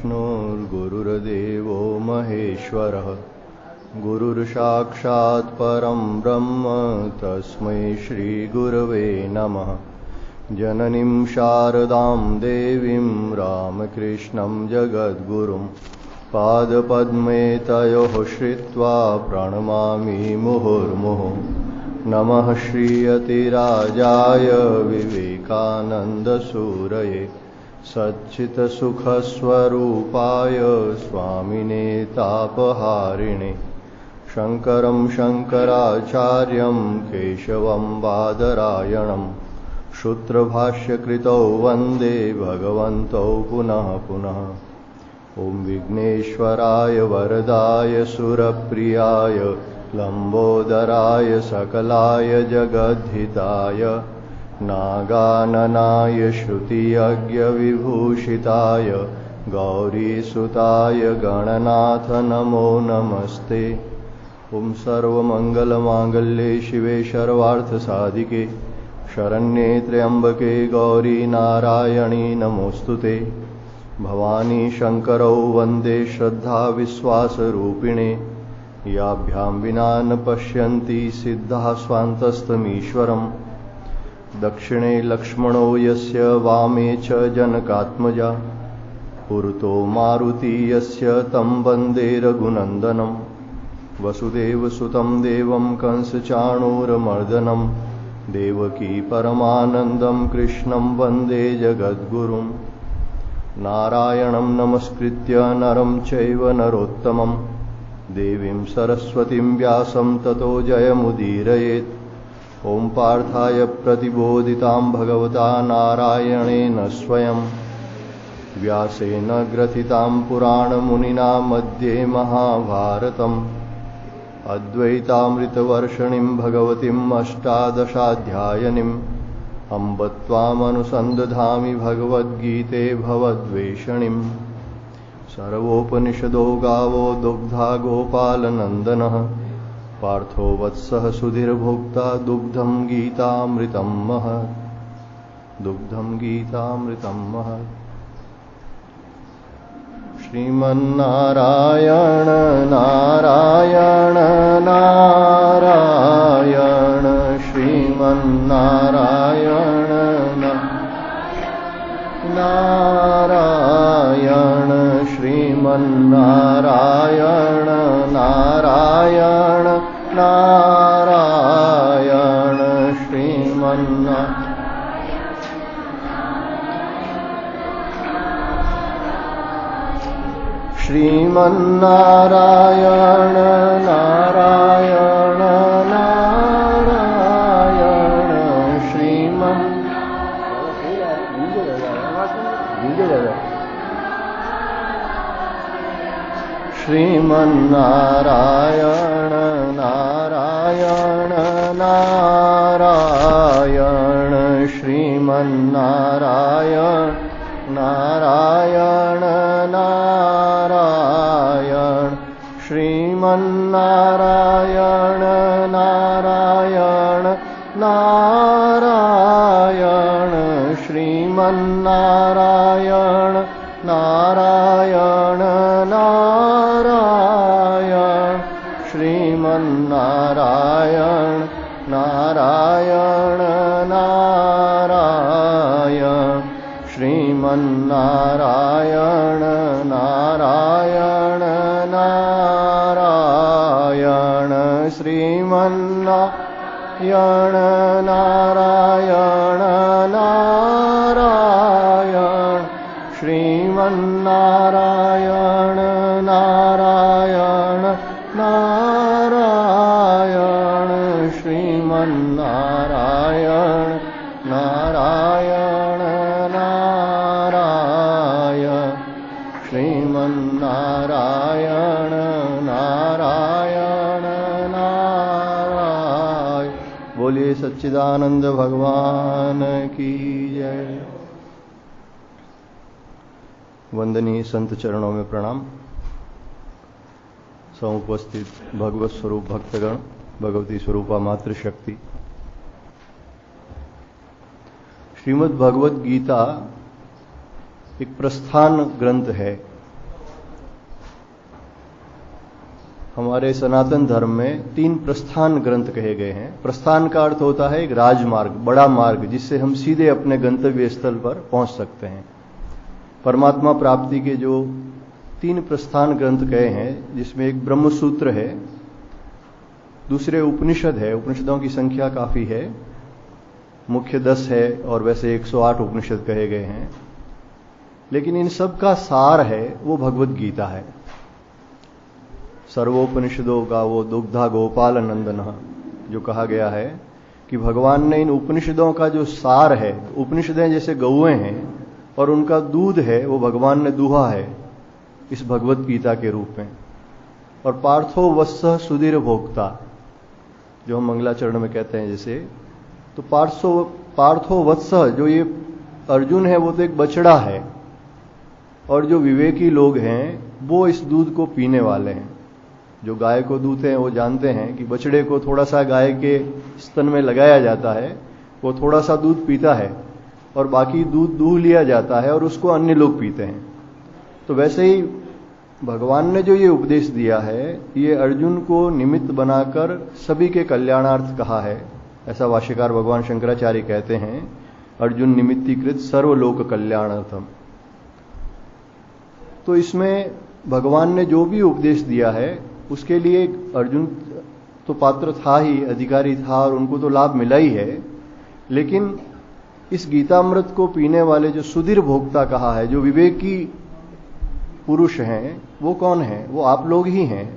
विष्णुर्गुरुर्देवो महेश्वरः गुरुर्साक्षात् परं ब्रह्म तस्मै श्रीगुरवे नमः। जननीं शारदां देवीं रामकृष्णं जगद्गुरुं पादपद्मे तयोः श्रित्वा प्रणमामि मुहुर्मुहुः। नमः श्रीयतिराजाय विवेकानन्दसूरये सच्चित्सुखस्वरूपाय स्वामिने तापहारिणे शङ्करं शङ्कराचार्यं केशवं बादरायणं सूत्रभाष्यकृतौ वन्दे भगवन्तौ पुनः पुनः। ॐ विघ्नेश्वराय वरदाय सुरप्रियाय लम्बोदराय सकलाय जगद्धिताय नागाननाय श्रुतियज्ञविभूषिताय गौरीसुताय गणनाथ नमो नमस्ते। ॐ सर्वमङ्गलमाङ्गल्ये शिवे सर्वार्थसाधिके शरण्ये त्र्यम्बके गौरी नारायणी नमोऽस्तुते। भवानी शङ्करौ वन्दे श्रद्धाविश्वासरूपिणे याभ्यां विना न पश्यन्ति सिद्धाः स्वान्तस्तमीश्वरम्। दक्षिणे लक्ष्मणो यस्य वामे च जनकात्मजा पुरतो मारुति यस्य तं वन्दे रघुनन्दनं। वसुदेवसुतं देवं कंसचाणूरमर्दनं देवकी परमानन्दं कृष्णं वन्दे जगद्गुरुं। नारायणं नमस्कृत्य नरं चैव नरोत्तमं देवीं सरस्वतीं व्यासं ततो जयमुदीरयेत्। ॐ पार्थाय प्रतिबोधितां भगवता नारायणेन स्वयं व्यासेन ग्रथितां पुराणमुनिना मध्ये महाभारतम् अद्वैतामृतवर्षिणीं भगवतीम् अष्टादशाध्यायिनीम् अम्ब त्वामनुसन्दधामि भगवद्गीते भवद्वेषणीम्। सर्वोपनिषदो गावो दुग्धा गोपालनन्दनः पार्थो वत्सः सुधीर्भोक्ता दुग्धं गीतामृतं महत् दुग्धं गीतामृतं महत्। श्रीमन्नारायण नारायण नारायण श्रीमन्नारायण नारायण श्रीमन्नारायण नारायण नारायण श्रीमन्नारायण नारायण नारायण श्रीमन्नारायण नारायण नारायण श्रीमन्नारायण नारायण नारायण श्रीमन्नारायण नारायण नारायण श्रीमन्नारायण नारायण नारायण श्रीमन्नारायण नारायण नारायण श्रीमन्नारायण नारायण नारायण श्रीमन्नारायण नारायण नारायण श्रीमन्नारायण नारायण नारायण श्रीमन्नारायण नारायण नारायण श्रीमन्नारायण नारायण नारायण। बोलिए सच्चिदानंद भगवान की जय। वंदनीय संत चरणों में प्रणाम। समुपस्थित भगवत स्वरूप भक्तगण, भगवती स्वरूपा मातृशक्ति, श्रीमद् भगवद गीता एक प्रस्थान ग्रंथ है हमारे सनातन धर्म में 3 प्रस्थान ग्रंथ कहे गए हैं। प्रस्थान का अर्थ होता है एक राजमार्ग, बड़ा मार्ग, जिससे हम सीधे अपने गंतव्य स्थल पर पहुंच सकते हैं। परमात्मा प्राप्ति के जो 3 प्रस्थान ग्रंथ कहे हैं, जिसमें एक ब्रह्म सूत्र है, दूसरे उपनिषद है, उपनिषदों की संख्या काफी है, मुख्य 10 है और वैसे 108 उपनिषद कहे गए हैं, लेकिन इन सब का सार है वो भगवत गीता है। सर्वोपनिषदों का वो दुग्धा गोपाल नंदन जो कहा गया है कि भगवान ने इन उपनिषदों का जो सार है, उपनिषदें जैसे गौएं हैं और उनका दूध है वो भगवान ने दुहा है इस भगवत गीता के रूप में। और पार्थो वत्सः सुधीर भोक्ता जो हम मंगलाचरण में कहते हैं, जैसे तो पार्थो वत्सः जो ये अर्जुन है वो तो एक बछड़ा है, और जो विवेकी लोग हैं वो इस दूध को पीने वाले हैं। जो गाय को दूते हैं वो जानते हैं कि बछड़े को थोड़ा सा गाय के स्तन में लगाया जाता है, वो थोड़ा सा दूध पीता है और बाकी दूध दूह लिया जाता है और उसको अन्य लोग पीते हैं। तो वैसे ही भगवान ने जो ये उपदेश दिया है, ये अर्जुन को निमित्त बनाकर सभी के कल्याणार्थ कहा है। ऐसा भाष्यकार भगवान शंकराचार्य कहते हैं, अर्जुन निमित्तीकृत सर्वलोक कल्याणार्थम। तो इसमें भगवान ने जो भी उपदेश दिया है उसके लिए अर्जुन तो पात्र था ही, अधिकारी था और उनको तो लाभ मिला ही है, लेकिन इस गीतामृत को पीने वाले जो सुधीर भोक्ता कहा है, जो विवेकी पुरुष हैं, वो कौन है? वो आप लोग ही हैं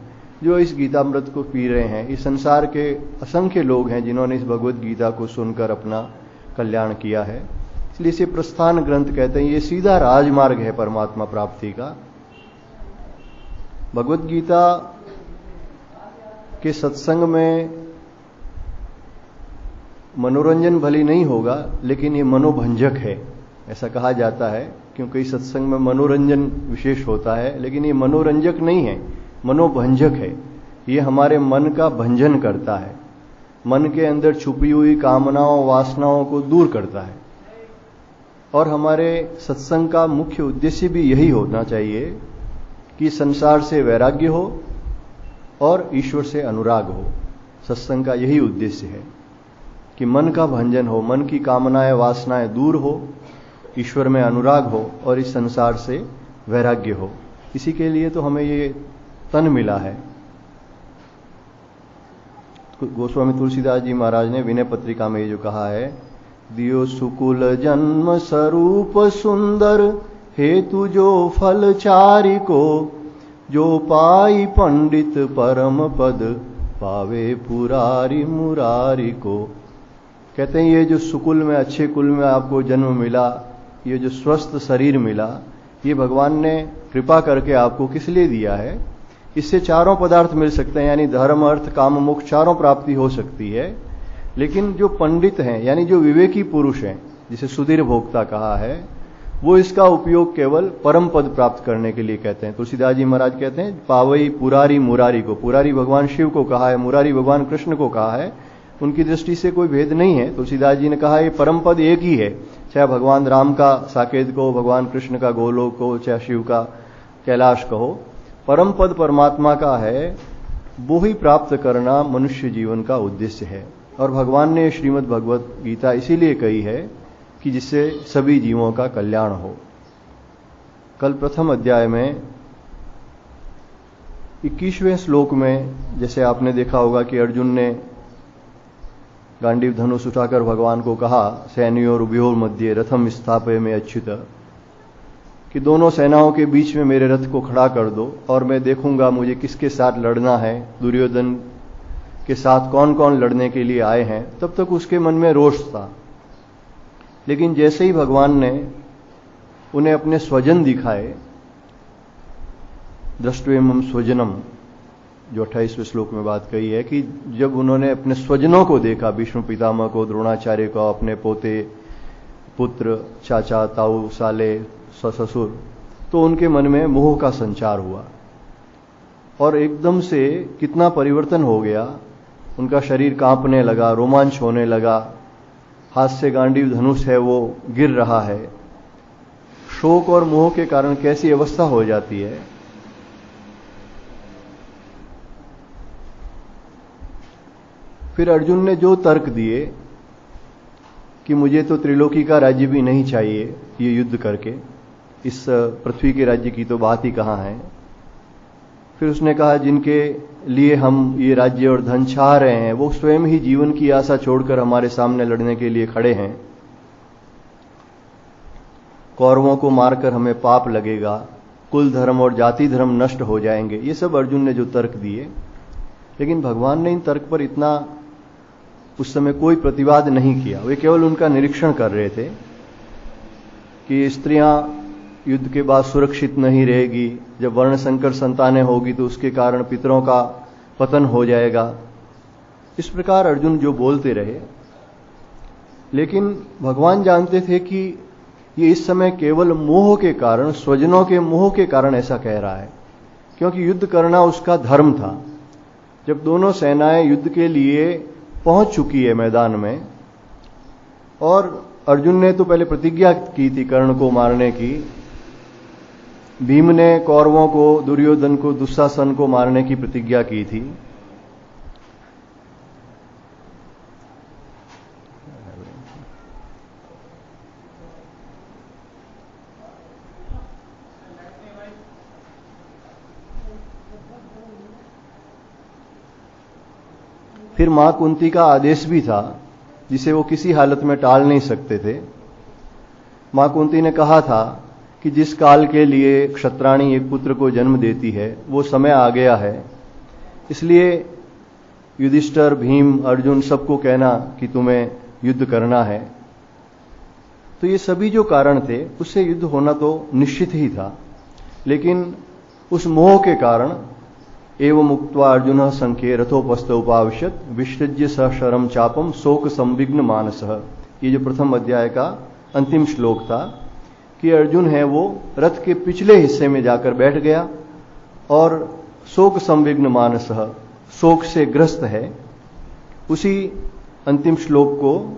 जो इस गीतामृत को पी रहे हैं। इस संसार के असंख्य लोग हैं जिन्होंने इस भगवत गीता को सुनकर अपना कल्याण किया है। इसलिए इसे प्रस्थान ग्रंथ कहते हैं। ये सीधा राजमार्ग है परमात्मा प्राप्ति का। भगवत गीता के सत्संग में मनोरंजन भली नहीं होगा, लेकिन ये मनोभंजक है, ऐसा कहा जाता है, क्योंकि इस सत्संग में मनोरंजन विशेष होता है, लेकिन ये मनोरंजक नहीं है, मनोभंजक है। ये हमारे मन का भंजन करता है, मन के अंदर छुपी हुई कामनाओं वासनाओं को दूर करता है। और हमारे सत्संग का मुख्य उद्देश्य भी यही होना चाहिए कि संसार से वैराग्य हो और ईश्वर से अनुराग हो। सत्संग का यही उद्देश्य है कि मन का भंजन हो, मन की कामनाएं वासनाएं दूर हो, ईश्वर में अनुराग हो और इस संसार से वैराग्य हो। इसी के लिए तो हमें ये तन मिला है। गोस्वामी तुलसीदास जी महाराज ने विनय पत्रिका में ये जो कहा है, दियो सुकुल जन्म स्वरूप सुंदर हेतु जो फल चारि को, जो पाई पंडित परम पद पावे पुरारी मुरारी को। कहते हैं ये जो सुकुल में, अच्छे कुल में आपको जन्म मिला, ये जो स्वस्थ शरीर मिला, ये भगवान ने कृपा करके आपको किस लिए दिया है? इससे चारों पदार्थ मिल सकते हैं, यानी धर्म अर्थ काम मोक्ष चारों प्राप्ति हो सकती है। लेकिन जो पंडित हैं, यानी जो विवेकी पुरुष हैं, जिसे सुधीर भोक्ता कहा है, वो इसका उपयोग केवल परम पद प्राप्त करने के लिए कहते हैं। तुलसीदास जी महाराज कहते हैं पावई पुरारी मुरारी को। पुरारी भगवान शिव को कहा है, मुरारी भगवान कृष्ण को कहा है। उनकी दृष्टि से कोई भेद नहीं है। तुलसीदास जी ने कहा ये परम पद एक ही है, चाहे भगवान राम का साकेत को, भगवान कृष्ण का गोलोक को, चाहे शिव का कैलाश कहो, परम पद परमात्मा का है, वो ही प्राप्त करना मनुष्य जीवन का उद्देश्य है। और भगवान ने श्रीमद् भगवत गीता इसीलिए कही है कि जिससे सभी जीवों का कल्याण हो। कल प्रथम अध्याय में 21वें श्लोक में जैसे आपने देखा होगा कि अर्जुन ने गांडीव धनुष उठाकर भगवान को कहा, सैन्योर उभयोर मध्य रथम स्थापय में अच्युत, कि दोनों सेनाओं के बीच में मेरे रथ को खड़ा कर दो और मैं देखूंगा मुझे किसके साथ लड़ना है, दुर्योधन के साथ कौन कौन लड़ने के लिए आए हैं। तब तक उसके मन में रोष था, लेकिन जैसे ही भगवान ने उन्हें अपने स्वजन दिखाए, दृष्टवेमं स्वजनम, जो 28वें श्लोक में बात कही है कि जब उन्होंने अपने स्वजनों को देखा, भीष्म पितामह को, द्रोणाचार्य को, अपने पोते, पुत्र, चाचा, ताऊ, साले, ससुर, तो उनके मन में मोह का संचार हुआ और एकदम से कितना परिवर्तन हो गया। उनका शरीर कांपने लगा, रोमांच होने लगा, हाथ से गांडीव धनुष है वो गिर रहा है। शोक और मोह के कारण कैसी अवस्था हो जाती है। फिर अर्जुन ने जो तर्क दिए कि मुझे तो त्रिलोकी का राज्य भी नहीं चाहिए ये युद्ध करके, इस पृथ्वी के राज्य की तो बात ही कहाँ है। फिर उसने कहा जिनके लिए हम ये राज्य और धन चाह रहे हैं वो स्वयं ही जीवन की आशा छोड़कर हमारे सामने लड़ने के लिए खड़े हैं। कौरवों को मारकर हमें पाप लगेगा, कुल धर्म और जाति धर्म नष्ट हो जाएंगे, ये सब अर्जुन ने जो तर्क दिए। लेकिन भगवान ने इन तर्क पर इतना उस समय कोई प्रतिवाद नहीं किया। वे केवल उनका निरीक्षण कर रहे थे कि स्त्रियां युद्ध के बाद सुरक्षित नहीं रहेगी, जब वर्ण संकर संतानें होगी तो उसके कारण पितरों का पतन हो जाएगा। इस प्रकार अर्जुन जो बोलते रहे, लेकिन भगवान जानते थे कि ये इस समय केवल मोह के कारण, स्वजनों के मोह के कारण ऐसा कह रहा है, क्योंकि युद्ध करना उसका धर्म था। जब दोनों सेनाएं युद्ध के लिए पहुंच चुकी है मैदान में, और अर्जुन ने तो पहले प्रतिज्ञा की थी कर्ण को मारने की, भीम ने कौरवों को, दुर्योधन को, दुशासन को मारने की प्रतिज्ञा की थी। फिर मां कुंती का आदेश भी था जिसे वो किसी हालत में टाल नहीं सकते थे। मां कुंती ने कहा था कि जिस काल के लिए क्षत्राणी एक पुत्र को जन्म देती है वो समय आ गया है, इसलिए युधिष्ठिर, भीम, अर्जुन सबको कहना कि तुम्हें युद्ध करना है। तो ये सभी जो कारण थे उससे युद्ध होना तो निश्चित ही था, लेकिन उस मोह के कारण एवं मुक्त्वा अर्जुन संख्ये रथोपस्थ उपाविशत विसृज्य सहशरम चापम शोक संविघ्न मानसः। ये जो प्रथम अध्याय का अंतिम श्लोक था कि अर्जुन है वो रथ के पिछले हिस्से में जाकर बैठ गया और शोक संविघ्न मानसः, शोक से ग्रस्त है। उसी अंतिम श्लोक को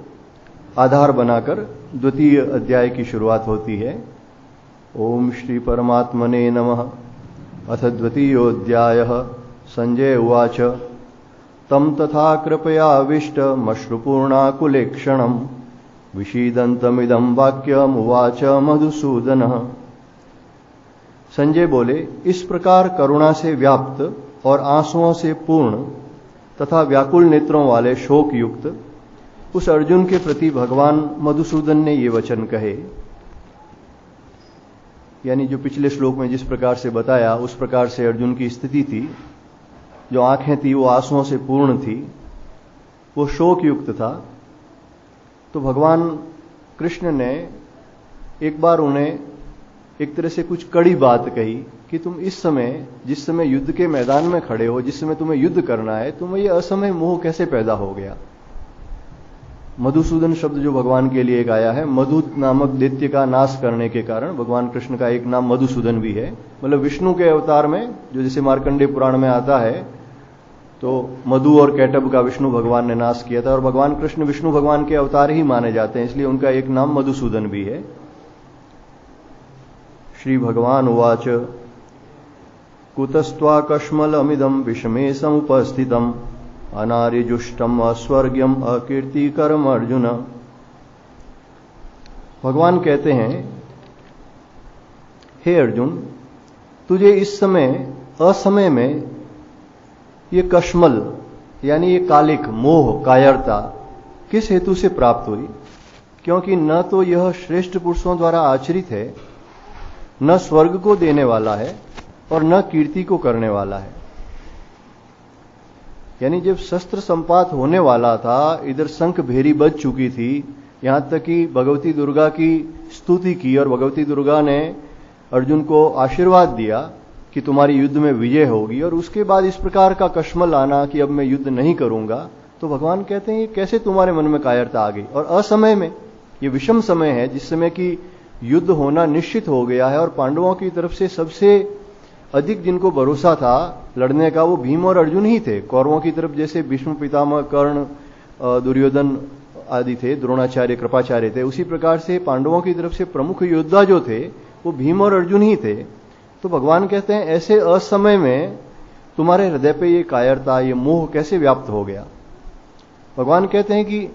आधार बनाकर द्वितीय अध्याय की शुरुआत होती है। ओम श्री परमात्मने नमः। अथ द्वितीयोऽध्यायः। संजय उवाच तं तथा कृपयाविष्टमश्रुपूर्णाकुलेक्षणं विषीदन्तमिदं वाक्यमुवाच मधुसूदनः। संजय बोले, इस प्रकार करुणा से व्याप्त और आंसुओं से पूर्ण तथा व्याकुल नेत्रों वाले शोक युक्त उस अर्जुन के प्रति भगवान मधुसूदन ने ये वचन कहे। यानी जो पिछले श्लोक में जिस प्रकार से बताया उस प्रकार से अर्जुन की स्थिति थी, जो आंखें थी वो आंसुओं से पूर्ण थी, वो शोक युक्त था। तो भगवान कृष्ण ने एक बार उन्हें एक तरह से कुछ कड़ी बात कही कि तुम इस समय, जिस समय युद्ध के मैदान में खड़े हो, जिस समय तुम्हें युद्ध करना है, तुम्हें ये असमय मोह कैसे पैदा हो गया। मधुसूदन शब्द जो भगवान के लिए एक आया है, मधु नामक दैत्य का नाश करने के कारण भगवान कृष्ण का एक नाम मधुसूदन भी है। मतलब विष्णु के अवतार में, जो जैसे मार्कंडेय पुराण में आता है, तो मधु और कैटभ का विष्णु भगवान ने नाश किया था, और भगवान कृष्ण विष्णु भगवान के अवतार ही माने जाते हैं, इसलिए उनका एक नाम मधुसूदन भी है। श्री भगवान उवाच कुतस्त्वाकश्मलमिदं विषमे समुपस्थितम् अनार्यजुष्टम अस्वर्ग्यम अकीर्तिकरम अर्जुन। भगवान कहते हैं, हे अर्जुन, तुझे इस समय असमय में ये कश्मल यानी ये कालिक, मोह, कायरता किस हेतु से प्राप्त हुई? क्योंकि न तो यह श्रेष्ठ पुरुषों द्वारा आचरित है, न स्वर्ग को देने वाला है और न कीर्ति को करने वाला है। यानी जब शस्त्र संपात होने वाला था, इधर शंख भेरी बज चुकी थी, यहां तक कि भगवती दुर्गा की स्तुति की और भगवती दुर्गा ने अर्जुन को आशीर्वाद दिया कि तुम्हारी युद्ध में विजय होगी, और उसके बाद इस प्रकार का कश्मल आना कि अब मैं युद्ध नहीं करूंगा, तो भगवान कहते हैं ये कैसे तुम्हारे मन में कायरता आ गई। और असमय में, ये विषम समय है जिस समय की युद्ध होना निश्चित हो गया है, और पांडवों की तरफ से सबसे अधिक जिनको भरोसा था लड़ने का वो भीम और अर्जुन ही थे। कौरवों की तरफ जैसे भीष्म पितामह, कर्ण, दुर्योधन आदि थे, द्रोणाचार्य, कृपाचार्य थे, उसी प्रकार से पांडवों की तरफ से प्रमुख योद्धा जो थे वो भीम और अर्जुन ही थे। तो भगवान कहते हैं ऐसे असमय में तुम्हारे हृदय पे ये कायरता, ये मोह कैसे व्याप्त हो गया। भगवान कहते हैं कि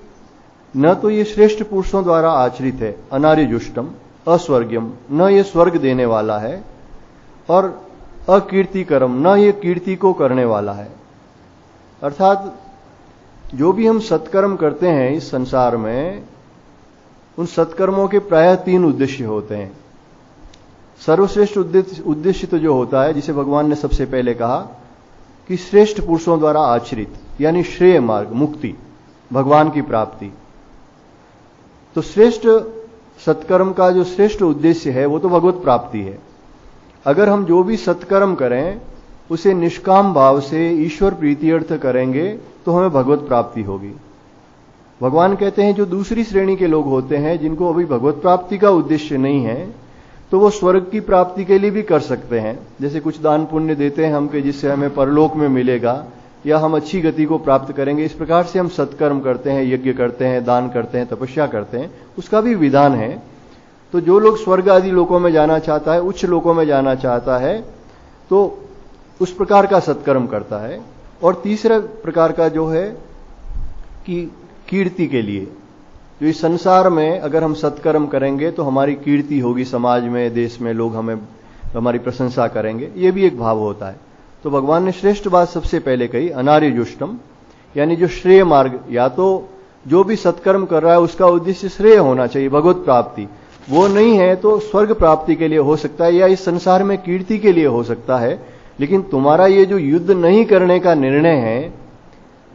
न तो ये श्रेष्ठ पुरुषों द्वारा आचरित है, अनार्यजुष्टम अस्वर्ग्यम, न ये स्वर्ग देने वाला है, और अकीर्तिकरम, न ये कीर्ति को करने वाला है। अर्थात जो भी हम सत्कर्म करते हैं इस संसार में, उन सत्कर्मों के प्रायः 3 उद्देश्य होते हैं। सर्वश्रेष्ठ उद्देश्य तो जो होता है, जिसे भगवान ने सबसे पहले कहा कि श्रेष्ठ पुरुषों द्वारा आचरित, यानी श्रेय मार्ग, मुक्ति, भगवान की प्राप्ति। तो श्रेष्ठ सत्कर्म का जो श्रेष्ठ उद्देश्य है वो तो भगवत प्राप्ति है। अगर हम जो भी सत्कर्म करें उसे निष्काम भाव से ईश्वर प्रीति अर्थ करेंगे तो हमें भगवत प्राप्ति होगी। भगवान कहते हैं जो दूसरी श्रेणी के लोग होते हैं, जिनको अभी भगवत प्राप्ति का उद्देश्य नहीं है, तो वो स्वर्ग की प्राप्ति के लिए भी कर सकते हैं। जैसे कुछ दान पुण्य देते हैं हम कि जिससे हमें परलोक में मिलेगा या हम अच्छी गति को प्राप्त करेंगे, इस प्रकार से हम सत्कर्म करते हैं, यज्ञ करते हैं, दान करते हैं, तपस्या करते हैं, उसका भी विधान है। तो जो लोग स्वर्ग आदि लोकों में जाना चाहता है, उच्च लोकों में जाना चाहता है, तो उस प्रकार का सत्कर्म करता है। और तीसरा प्रकार का जो है कि कीर्ति के लिए, जो इस संसार में अगर हम सत्कर्म करेंगे तो हमारी कीर्ति होगी, समाज में, देश में लोग हमें, हमारी प्रशंसा करेंगे, ये भी एक भाव होता है। तो भगवान ने श्रेष्ठ बात सबसे पहले कही, अनार्यजुष्टम, यानी जो श्रेय मार्ग, या तो जो भी सत्कर्म कर रहा है उसका उद्देश्य श्रेय होना चाहिए, भगवत प्राप्ति, वो नहीं है तो स्वर्ग प्राप्ति के लिए हो सकता है या इस संसार में कीर्ति के लिए हो सकता है। लेकिन तुम्हारा ये जो युद्ध नहीं करने का निर्णय है,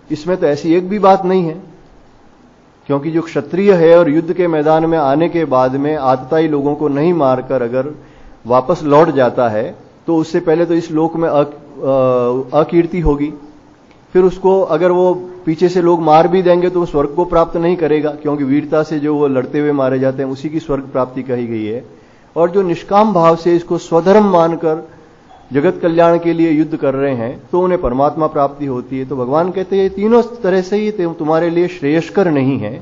इसमें तो ऐसी एक भी बात नहीं है, क्योंकि जो क्षत्रिय है और युद्ध के मैदान में आने के बाद में आतताई लोगों को नहीं मारकर अगर वापस लौट जाता है तो उससे पहले तो इस लोक में अकीर्ति होगी। फिर उसको अगर वो पीछे से लोग मार भी देंगे तो वो स्वर्ग को प्राप्त नहीं करेगा, क्योंकि वीरता से जो वो लड़ते हुए मारे जाते हैं उसी की स्वर्ग प्राप्ति कही गई है। और जो निष्काम भाव से इसको स्वधर्म मानकर जगत कल्याण के लिए युद्ध कर रहे हैं तो उन्हें परमात्मा प्राप्ति होती है। तो भगवान कहते हैं ये तीनों तरह से ही तुम्हारे लिए श्रेयस्कर नहीं है।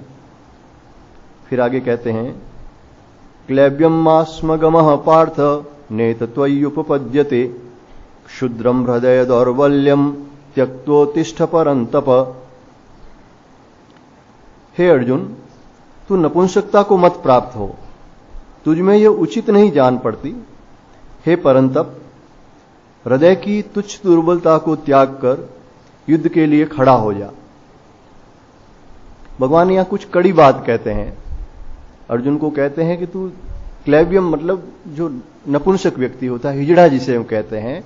फिर आगे कहते हैं, क्लैब्यम मास्मगमः पार्थ नेतत्वयुपपद्यते क्षुद्रम हृदय दौर्बल्यम त्यक्तोत्तिष्ठ परंतप। हे अर्जुन, तू नपुंसकता को मत प्राप्त हो, तुझमें यह उचित नहीं जान पड़ती। हे परंतप, हृदय की तुच्छ दुर्बलता को त्याग कर युद्ध के लिए खड़ा हो जा। भगवान यहां कुछ कड़ी बात कहते हैं, अर्जुन को कहते हैं कि तू क्लैब्यम, मतलब जो नपुंसक व्यक्ति होता है, हिजड़ा जिसे हम कहते हैं,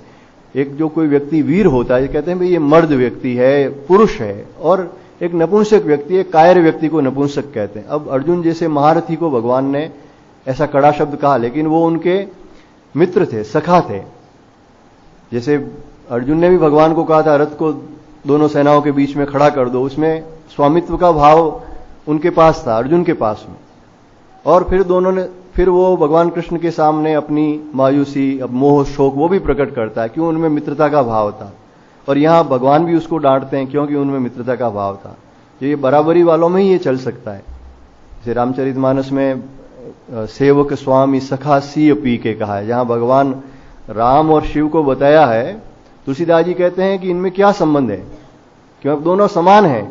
एक जो कोई व्यक्ति वीर होता है, कहते हैं भाई ये मर्द व्यक्ति है, पुरुष है, और एक नपुंसक व्यक्ति, एक कायर व्यक्ति को नपुंसक कहते हैं। अब अर्जुन जैसे महारथी को भगवान ने ऐसा कड़ा शब्द कहा, लेकिन वो उनके मित्र थे, सखा थे। जैसे अर्जुन ने भी भगवान को कहा था रथ को दोनों सेनाओं के बीच में खड़ा कर दो, उसमें स्वामित्व का भाव उनके पास था, अर्जुन के पास में। और फिर वो भगवान कृष्ण के सामने अपनी मायूसी, अब मोह, शोक वो भी प्रकट करता है, क्यों, उनमें मित्रता का भाव था। और यहां भगवान भी उसको डांटते हैं क्योंकि उनमें मित्रता का भाव था। ये बराबरी वालों में ही ये चल सकता है। जैसे रामचरितमानस में सेवक स्वामी सखा सीय पी के कहा है, जहां भगवान राम और शिव को बताया है, तुलसीदास जी कहते हैं कि इनमें क्या संबंध है, क्योंकि दोनों समान हैं,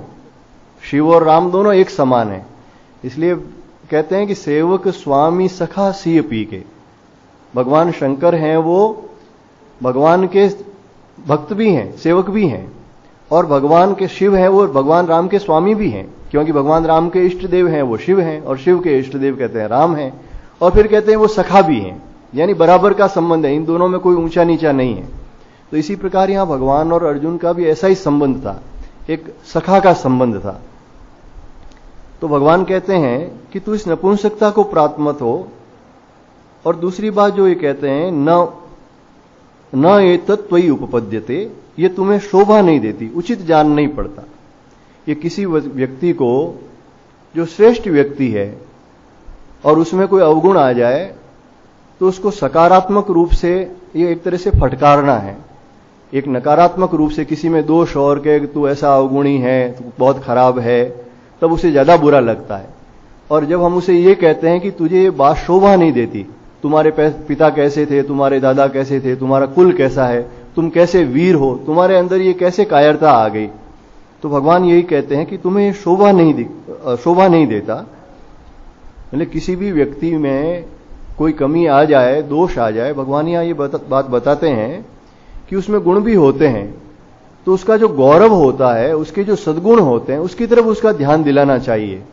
शिव और राम दोनों एक समान हैं। इसलिए कहते हैं कि सेवक स्वामी सखा सीय पी के, भगवान शंकर हैं, वो भगवान के भक्त भी हैं, सेवक भी हैं, और भगवान के शिव हैं, वो भगवान राम के स्वामी भी हैं, क्योंकि भगवान राम के इष्ट देव हैं वो शिव हैं, और शिव के इष्ट देव कहते हैं राम हैं। और फिर कहते हैं वो सखा भी हैं, यानी बराबर का संबंध है, इन दोनों में कोई ऊंचा नीचा नहीं है। तो इसी प्रकार यहां भगवान और अर्जुन का भी ऐसा ही संबंध था, एक सखा का संबंध था। तो भगवान कहते हैं कि तू इस नपुंसकता को प्राप्त मत हो। और दूसरी बात जो ये कहते हैं, न एतत् त्वयि उपपद्यते, ये तुम्हें शोभा नहीं देती, उचित जान नहीं पड़ता। ये किसी व्यक्ति को जो श्रेष्ठ व्यक्ति है और उसमें कोई अवगुण आ जाए तो उसको सकारात्मक रूप से ये एक तरह से फटकारना है। एक नकारात्मक रूप से किसी में दोष और के तू ऐसा अवगुणी है, तू बहुत खराब है, तब उसे ज्यादा बुरा लगता है। और जब हम उसे ये कहते हैं कि तुझे ये बात शोभा नहीं देती, तुम्हारे पिता कैसे थे, तुम्हारे दादा कैसे थे, तुम्हारा कुल कैसा है, तुम कैसे वीर हो, तुम्हारे अंदर ये कैसे कायरता आ गई, तो भगवान यही कहते हैं कि तुम्हें शोभा नहीं देता। मतलब किसी भी व्यक्ति में कोई कमी आ जाए, दोष आ जाए, भगवान यहाँ ये बात बताते हैं कि उसमें गुण भी होते हैं, तो उसका जो गौरव होता है, उसके जो सद्गुण होते हैं, उसकी तरफ उसका ध्यान दिलाना चाहिए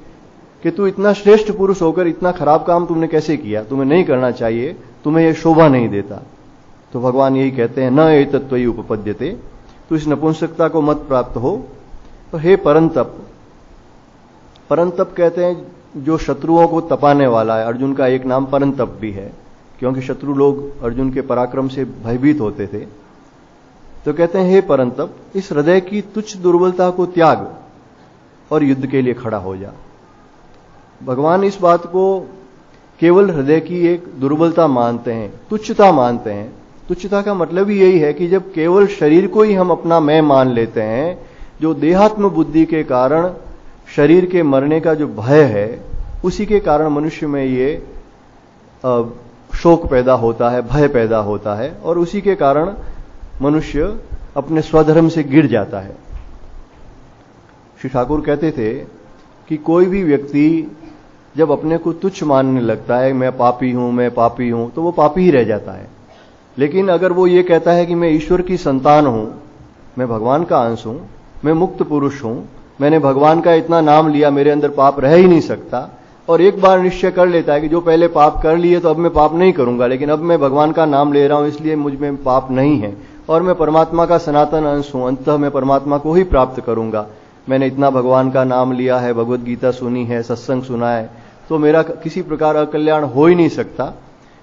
कि तू इतना श्रेष्ठ पुरुष होकर इतना खराब काम तुमने कैसे किया, तुम्हें नहीं करना चाहिए, तुम्हें यह शोभा नहीं देता। तो भगवान यही कहते हैं, न एतत्त्वयि उपपद्यते, तो इस नपुंसकता को मत प्राप्त हो। तो हे परंतप, परंतप कहते हैं जो शत्रुओं को तपाने वाला है। अर्जुन का एक नाम परंतप भी है, क्योंकि शत्रु लोग अर्जुन के पराक्रम से भयभीत होते थे। तो कहते हैं, हे परंतप, इस हृदय की तुच्छ दुर्बलता को त्याग और युद्ध के लिए खड़ा हो जा। भगवान इस बात को केवल हृदय की एक दुर्बलता मानते हैं, तुच्छता मानते हैं। तुच्छता का मतलब ही यही है कि जब केवल शरीर को ही हम अपना मैं मान लेते हैं, जो देहात्म बुद्धि के कारण शरीर के मरने का जो भय है, उसी के कारण मनुष्य में ये शोक पैदा होता है, भय पैदा होता है, और उसी के कारण मनुष्य अपने स्वधर्म से गिर जाता है। श्री ठाकुर कहते थे कि कोई भी व्यक्ति जब अपने को तुच्छ मानने लगता है, मैं पापी हूं, तो वो पापी ही रह जाता है। लेकिन अगर वो ये कहता है कि मैं ईश्वर की संतान हूं, मैं भगवान का अंश हूं, मैं मुक्त पुरुष हूं, मैंने भगवान का इतना नाम लिया, मेरे अंदर पाप रह ही नहीं सकता, और एक बार निश्चय कर लेता है कि जो पहले पाप कर लिए तो अब मैं पाप नहीं करूंगा, लेकिन अब मैं भगवान का नाम ले रहा हूं, इसलिए मुझ में पाप नहीं है, और मैं परमात्मा का सनातन अंश हूं, अंततः मैं परमात्मा को ही प्राप्त करूंगा। मैंने इतना भगवान का नाम लिया है, भगवत गीता सुनी है, सत्संग सुना है, तो मेरा किसी प्रकार अकल्याण हो ही नहीं सकता।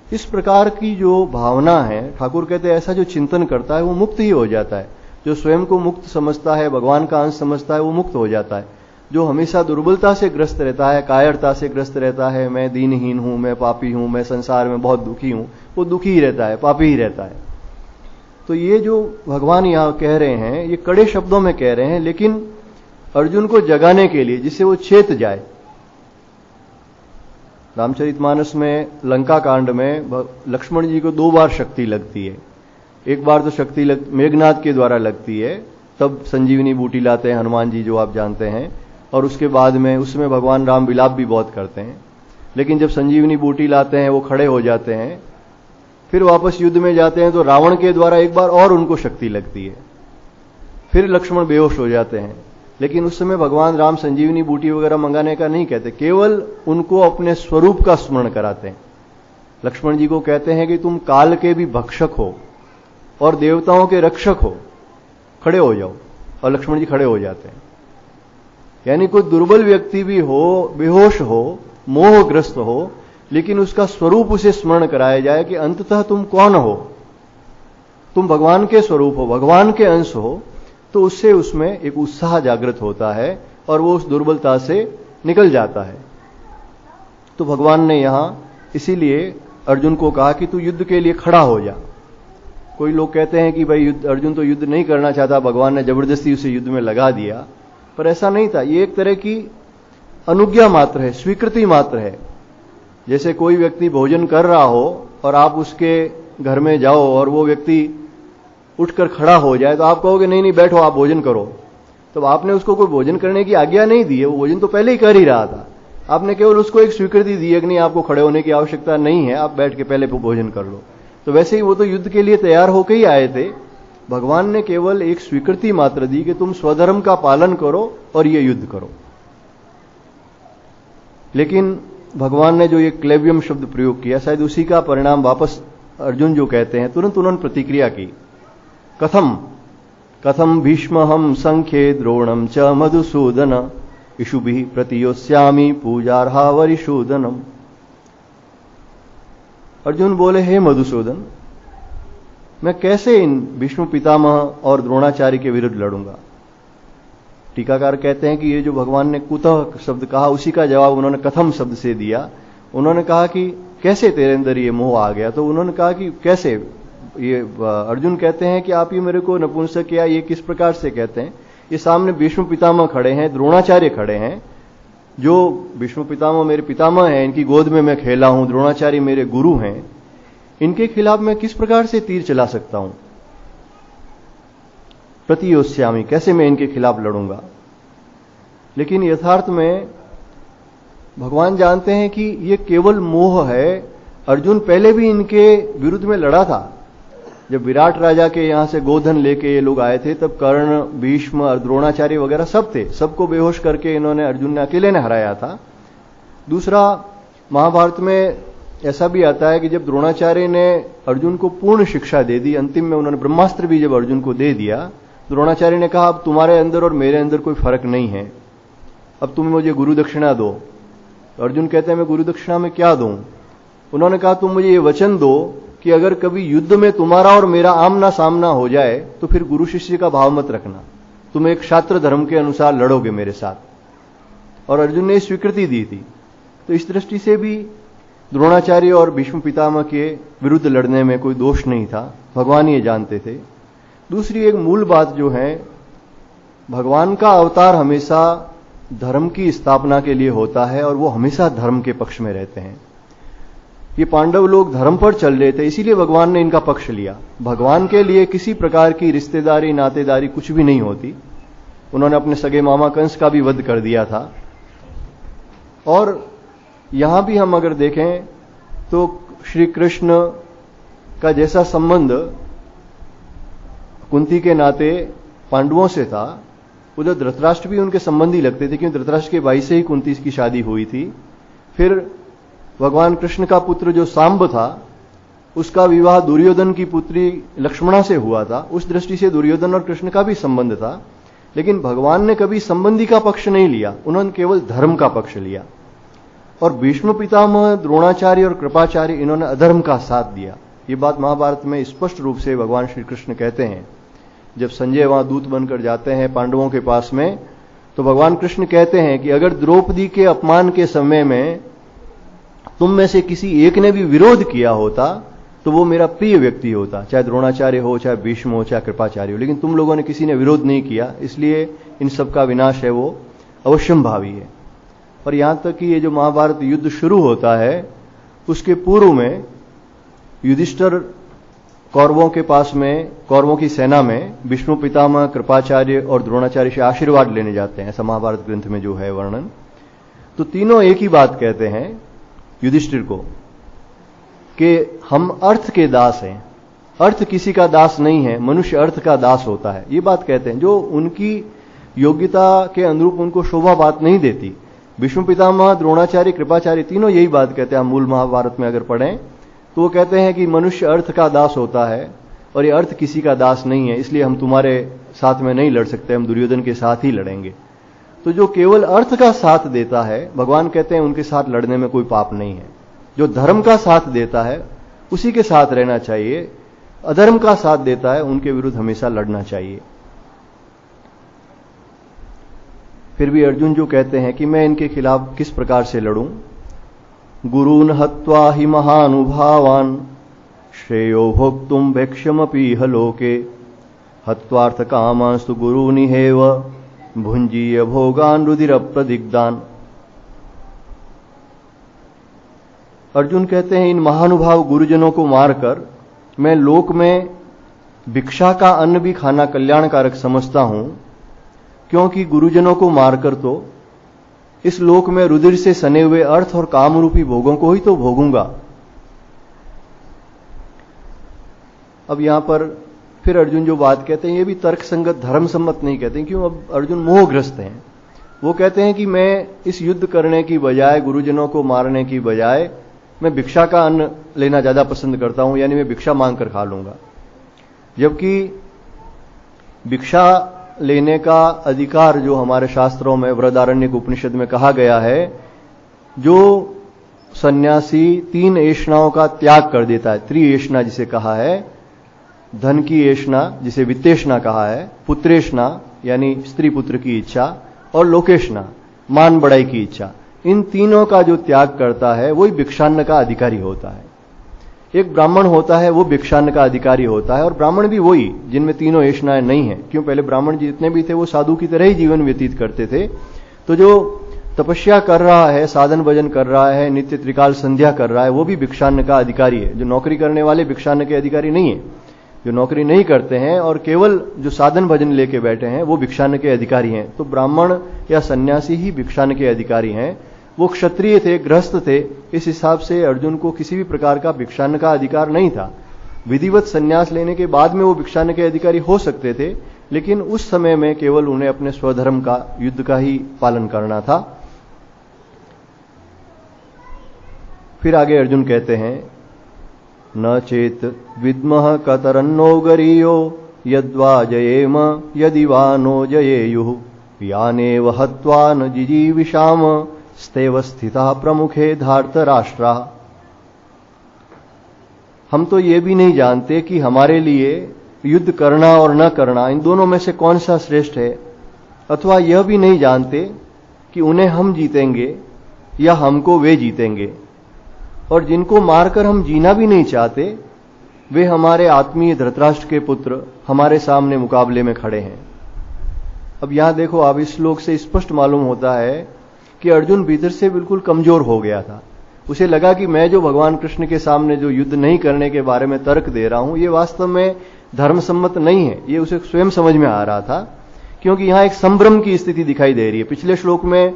इस प्रकार की जो भावना है, ठाकुर कहते हैं ऐसा जो चिंतन करता है वो मुक्त ही हो जाता है। जो स्वयं को मुक्त समझता है, भगवान का अंश समझता है, वो मुक्त हो जाता है। जो हमेशा दुर्बलता से ग्रस्त रहता है, कायरता से ग्रस्त रहता है, मैं दीनहीन हूं, मैं पापी हूं, मैं संसार में बहुत दुखी हूं, वो दुखी ही रहता है, पापी ही रहता है। तो ये जो भगवान यहां कह रहे हैं, ये कड़े शब्दों में कह रहे हैं, लेकिन अर्जुन को जगाने के लिए, जिससे वो चेत जाए। रामचरितमानस में लंका कांड में लक्ष्मण जी को 2 बार शक्ति लगती है। एक बार तो शक्ति मेघनाद के द्वारा लगती है, तब संजीवनी बूटी लाते हैं हनुमान जी, जो आप जानते हैं, और उसके बाद में उसमें भगवान राम विलाप भी बहुत करते हैं। लेकिन जब संजीवनी बूटी लाते हैं, वो खड़े हो जाते हैं, फिर वापस युद्ध में जाते हैं, तो रावण के द्वारा एक बार और उनको शक्ति लगती है, फिर लक्ष्मण बेहोश हो जाते हैं। लेकिन उस समय भगवान राम संजीवनी बूटी वगैरह मंगाने का नहीं कहते, केवल उनको अपने स्वरूप का स्मरण कराते हैं। लक्ष्मण जी को कहते हैं कि तुम काल के भी भक्षक हो और देवताओं के रक्षक हो, खड़े हो जाओ, और लक्ष्मण जी खड़े हो जाते हैं। यानी कोई दुर्बल व्यक्ति भी हो, बेहोश हो, मोहग्रस्त हो, लेकिन उसका स्वरूप उसे स्मरण कराया जाए कि अंततः तुम कौन हो, तुम भगवान के स्वरूप हो, भगवान के अंश हो, तो उससे उसमें एक उत्साह जागृत होता है और वो उस दुर्बलता से निकल जाता है। तो भगवान ने यहां इसीलिए अर्जुन को कहा कि तू युद्ध के लिए खड़ा हो जा। कोई लोग कहते हैं कि भाई अर्जुन तो युद्ध नहीं करना चाहता, भगवान ने जबरदस्ती उसे युद्ध में लगा दिया, पर ऐसा नहीं था। ये एक तरह की अनुज्ञा मात्र है, स्वीकृति मात्र है। जैसे कोई व्यक्ति भोजन कर रहा हो और आप उसके घर में जाओ और वो व्यक्ति उठकर खड़ा हो जाए, तो आप कहोगे नहीं नहीं बैठो, आप भोजन करो। तो आपने उसको कोई भोजन करने की आज्ञा नहीं दी है, वो भोजन तो पहले ही कर ही रहा था। आपने केवल उसको एक स्वीकृति दी है कि नहीं, आपको खड़े होने की आवश्यकता नहीं है, आप बैठ के पहले भोजन कर लो। तो वैसे ही वो तो युद्ध के लिए तैयार होकर ही आए थे। भगवान ने केवल एक स्वीकृति मात्र दी कि तुम स्वधर्म का पालन करो और ये युद्ध करो। लेकिन भगवान ने जो ये क्लेव्यम शब्द प्रयोग किया, शायद उसी का परिणाम वापस अर्जुन जो कहते हैं, तुरंत प्रतिक्रिया की। कथम भीष्महम संख्ये द्रोणम च मधुसूदन इषुभिः प्रतियोस्यामि पूजार्हा वरिशूदनम। अर्जुन बोले, हे मधुसूदन, मैं कैसे इन भीष्म पितामह और द्रोणाचार्य के विरुद्ध लड़ूंगा। टीकाकार कहते हैं कि ये जो भगवान ने कुतः शब्द कहा, उसी का जवाब उन्होंने कथम शब्द से दिया। उन्होंने कहा कि कैसे तेरे अंदर ये मोह आ गया। तो उन्होंने कहा कि कैसे, ये अर्जुन कहते हैं कि आप ये मेरे को नपुंसक किया, ये किस प्रकार से कहते हैं। ये सामने भीष्म पितामह खड़े हैं, द्रोणाचार्य खड़े हैं, जो भीष्म पितामह मेरे पितामह हैं, इनकी गोद में मैं खेला हूं, द्रोणाचार्य मेरे गुरु हैं, इनके खिलाफ मैं किस प्रकार से तीर चला सकता हूं। प्रतियोत्स्यामि, कैसे मैं इनके खिलाफ लड़ूंगा। लेकिन यथार्थ में भगवान जानते हैं कि ये केवल मोह है। अर्जुन पहले भी इनके विरुद्ध में लड़ा था। जब विराट राजा के यहां से गोधन लेके ये लोग आए थे, तब कर्ण, भीष्म और द्रोणाचार्य वगैरह सब थे। सबको बेहोश करके इन्होंने, अर्जुन ने अकेले ने हराया था। दूसरा, महाभारत में ऐसा भी आता है कि जब द्रोणाचार्य ने अर्जुन को पूर्ण शिक्षा दे दी, अंतिम में उन्होंने ब्रह्मास्त्र भी जब अर्जुन को दे दिया, द्रोणाचार्य ने कहा अब तुम्हारे अंदर और मेरे अंदर कोई फर्क नहीं है, अब तुम मुझे गुरु दक्षिणा दो। तो अर्जुन कहते हैं मैं गुरु दक्षिणा में क्या दूं? उन्होंने कहा तुम मुझे ये वचन दो कि अगर कभी युद्ध में तुम्हारा और मेरा आमना सामना हो जाए तो फिर गुरु शिष्य का भाव मत रखना, तुम एक क्षात्र धर्म के अनुसार लड़ोगे मेरे साथ। और अर्जुन ने स्वीकृति दी थी। तो इस दृष्टि से भी द्रोणाचार्य और भीष्म पितामह के विरुद्ध लड़ने में कोई दोष नहीं था, भगवान ये जानते थे। दूसरी एक मूल बात जो है, भगवान का अवतार हमेशा धर्म की स्थापना के लिए होता है और वो हमेशा धर्म के पक्ष में रहते हैं। ये पांडव लोग धर्म पर चल रहे थे, इसीलिए भगवान ने इनका पक्ष लिया। भगवान के लिए किसी प्रकार की रिश्तेदारी नातेदारी कुछ भी नहीं होती। उन्होंने अपने सगे मामा कंस का भी वध कर दिया था। और यहां भी हम अगर देखें तो श्री कृष्ण का जैसा संबंध कुंती के नाते पांडवों से था, उधर धृतराष्ट्र भी उनके संबंधी लगते थे, क्योंकि धृतराष्ट्र के भाई से ही कुंती की शादी हुई थी। फिर भगवान कृष्ण का पुत्र जो सांब था, उसका विवाह दुर्योधन की पुत्री लक्ष्मणा से हुआ था। उस दृष्टि से दुर्योधन और कृष्ण का भी संबंध था। लेकिन भगवान ने कभी संबंधी का पक्ष नहीं लिया, उन्होंने केवल धर्म का पक्ष लिया। और भीष्म पितामह, द्रोणाचार्य और कृपाचार्य, इन्होंने अधर्म का साथ दिया। ये बात महाभारत में स्पष्ट रूप से भगवान श्री कृष्ण कहते हैं। जब संजय वहां दूत बनकर जाते हैं पांडवों के पास में, तो भगवान कृष्ण कहते हैं कि अगर द्रौपदी के अपमान के समय में तुम में से किसी एक ने भी विरोध किया होता तो वो मेरा प्रिय व्यक्ति होता, चाहे द्रोणाचार्य हो, चाहे भीष्म हो, चाहे कृपाचार्य हो। लेकिन तुम लोगों ने किसी ने विरोध नहीं किया, इसलिए इन सब का विनाश है वो अवश्यंभावी है। और यहां तक कि ये जो महाभारत युद्ध शुरू होता है, उसके पूर्व में युधिष्ठिर कौरवों के पास में, कौरवों की सेना में भीष्म पितामह, कृपाचार्य और द्रोणाचार्य से आशीर्वाद लेने जाते हैं। ऐसा महाभारत ग्रंथ में जो है वर्णन। तो तीनों एक ही बात कहते हैं युधिष्ठिर को कि हम अर्थ के दास हैं, अर्थ किसी का दास नहीं है, मनुष्य अर्थ का दास होता है। ये बात कहते हैं जो उनकी योग्यता के अनुरूप उनको शोभा बात नहीं देती। भीष्म पितामह, द्रोणाचार्य, कृपाचार्य तीनों यही बात कहते हैं। मूल महाभारत में अगर पढ़ें तो वो कहते हैं कि मनुष्य अर्थ का दास होता है और ये अर्थ किसी का दास नहीं है, इसलिए हम तुम्हारे साथ में नहीं लड़ सकते, हम दुर्योधन के साथ ही लड़ेंगे। तो जो केवल अर्थ का साथ देता है, भगवान कहते हैं उनके साथ लड़ने में कोई पाप नहीं है। जो धर्म का साथ देता है उसी के साथ रहना चाहिए, अधर्म का साथ देता है उनके विरुद्ध हमेशा लड़ना चाहिए। फिर भी अर्जुन जो कहते हैं कि मैं इनके खिलाफ किस प्रकार से लड़ूं, गुरून् हत्वा हि महानुभावान् श्रेयो भोक्तुं भैक्ष्यमपीह लोके हत्वार्थ कामांस्तु गुरूनिहेव भुंजीय भोगान् रुधिरप्रदिग्धान्। अर्जुन कहते हैं इन महानुभाव गुरुजनों को मारकर मैं लोक में भिक्षा का अन्न भी खाना कल्याणकारक समझता हूं, क्योंकि गुरुजनों को मारकर तो इस लोक में रुधिर से सने हुए अर्थ और कामरूपी भोगों को ही तो भोगूंगा। अब यहां पर फिर अर्जुन जो बात कहते हैं ये भी तर्कसंगत, धर्म सम्मत नहीं कहते हैं। क्यों? अब अर्जुन मोहग्रस्त हैं। वो कहते हैं कि मैं इस युद्ध करने की बजाय, गुरुजनों को मारने की बजाय मैं भिक्षा का अन्न लेना ज्यादा पसंद करता हूं, यानी मैं भिक्षा मांग कर खा लूंगा। जबकि भिक्षा लेने का अधिकार जो हमारे शास्त्रों में बृहदारण्यक उपनिषद में कहा गया है, जो सन्यासी 3 एषणाओं का त्याग कर देता है, त्रिएषणा जिसे कहा है, धन की एषणा जिसे वित्तेषणा कहा है, पुत्रेषणा यानी स्त्री पुत्र की इच्छा, और लोकेषणा मान बढ़ाई की इच्छा, इन तीनों का जो त्याग करता है वही भिक्षान्न का अधिकारी होता है। एक ब्राह्मण होता है वो भिक्षान्न का अधिकारी होता है, और ब्राह्मण भी वही जिनमें तीनों एषणाएं नहीं है। क्यों? पहले ब्राह्मण जितने भी थे वो साधु की तरह ही जीवन व्यतीत करते थे। तो जो तपस्या कर रहा है, साधन भजन कर रहा है, नित्य त्रिकाल संध्या कर रहा है, वो भी भिक्षान्न का अधिकारी है। जो नौकरी करने वाले भिक्षान्न के अधिकारी नहीं है। जो नौकरी नहीं करते हैं और केवल जो साधन भजन लेके बैठे हैं वो भिक्षान्न के अधिकारी हैं। तो ब्राह्मण या सन्यासी ही भिक्षान्न के अधिकारी हैं। वो क्षत्रिय थे, गृहस्थ थे, इस हिसाब से अर्जुन को किसी भी प्रकार का भिक्षान्न का अधिकार नहीं था। विधिवत संन्यास लेने के बाद में वो भिक्षान्न के अधिकारी हो सकते थे, लेकिन उस समय में केवल उन्हें अपने स्वधर्म का, युद्ध का ही पालन करना था। फिर आगे अर्जुन कहते हैं, न चेत विद्मः कतरन्नो गरीयो यद्वा जयेम यदि वा नो जयेयुः यानेव हत्वा न जिजीविषाम स्तेव स्थिता प्रमुखे धार्तराष्ट्रा। हम तो ये भी नहीं जानते कि हमारे लिए युद्ध करना और न करना, इन दोनों में से कौन सा श्रेष्ठ है, अथवा यह भी नहीं जानते कि उन्हें हम जीतेंगे या हमको वे जीतेंगे। और जिनको मारकर हम जीना भी नहीं चाहते, वे हमारे आत्मीय धृतराष्ट्र के पुत्र हमारे सामने मुकाबले में खड़े हैं। अब यहां देखो, आप इस श्लोक से स्पष्ट मालूम होता है कि अर्जुन भीतर से बिल्कुल कमजोर हो गया था। उसे लगा कि मैं जो भगवान कृष्ण के सामने जो युद्ध नहीं करने के बारे में तर्क दे रहा हूं, ये वास्तव में धर्मसम्मत नहीं है। ये उसे स्वयं समझ में आ रहा था, क्योंकि यहां एक संभ्रम की स्थिति दिखाई दे रही है। पिछले श्लोक में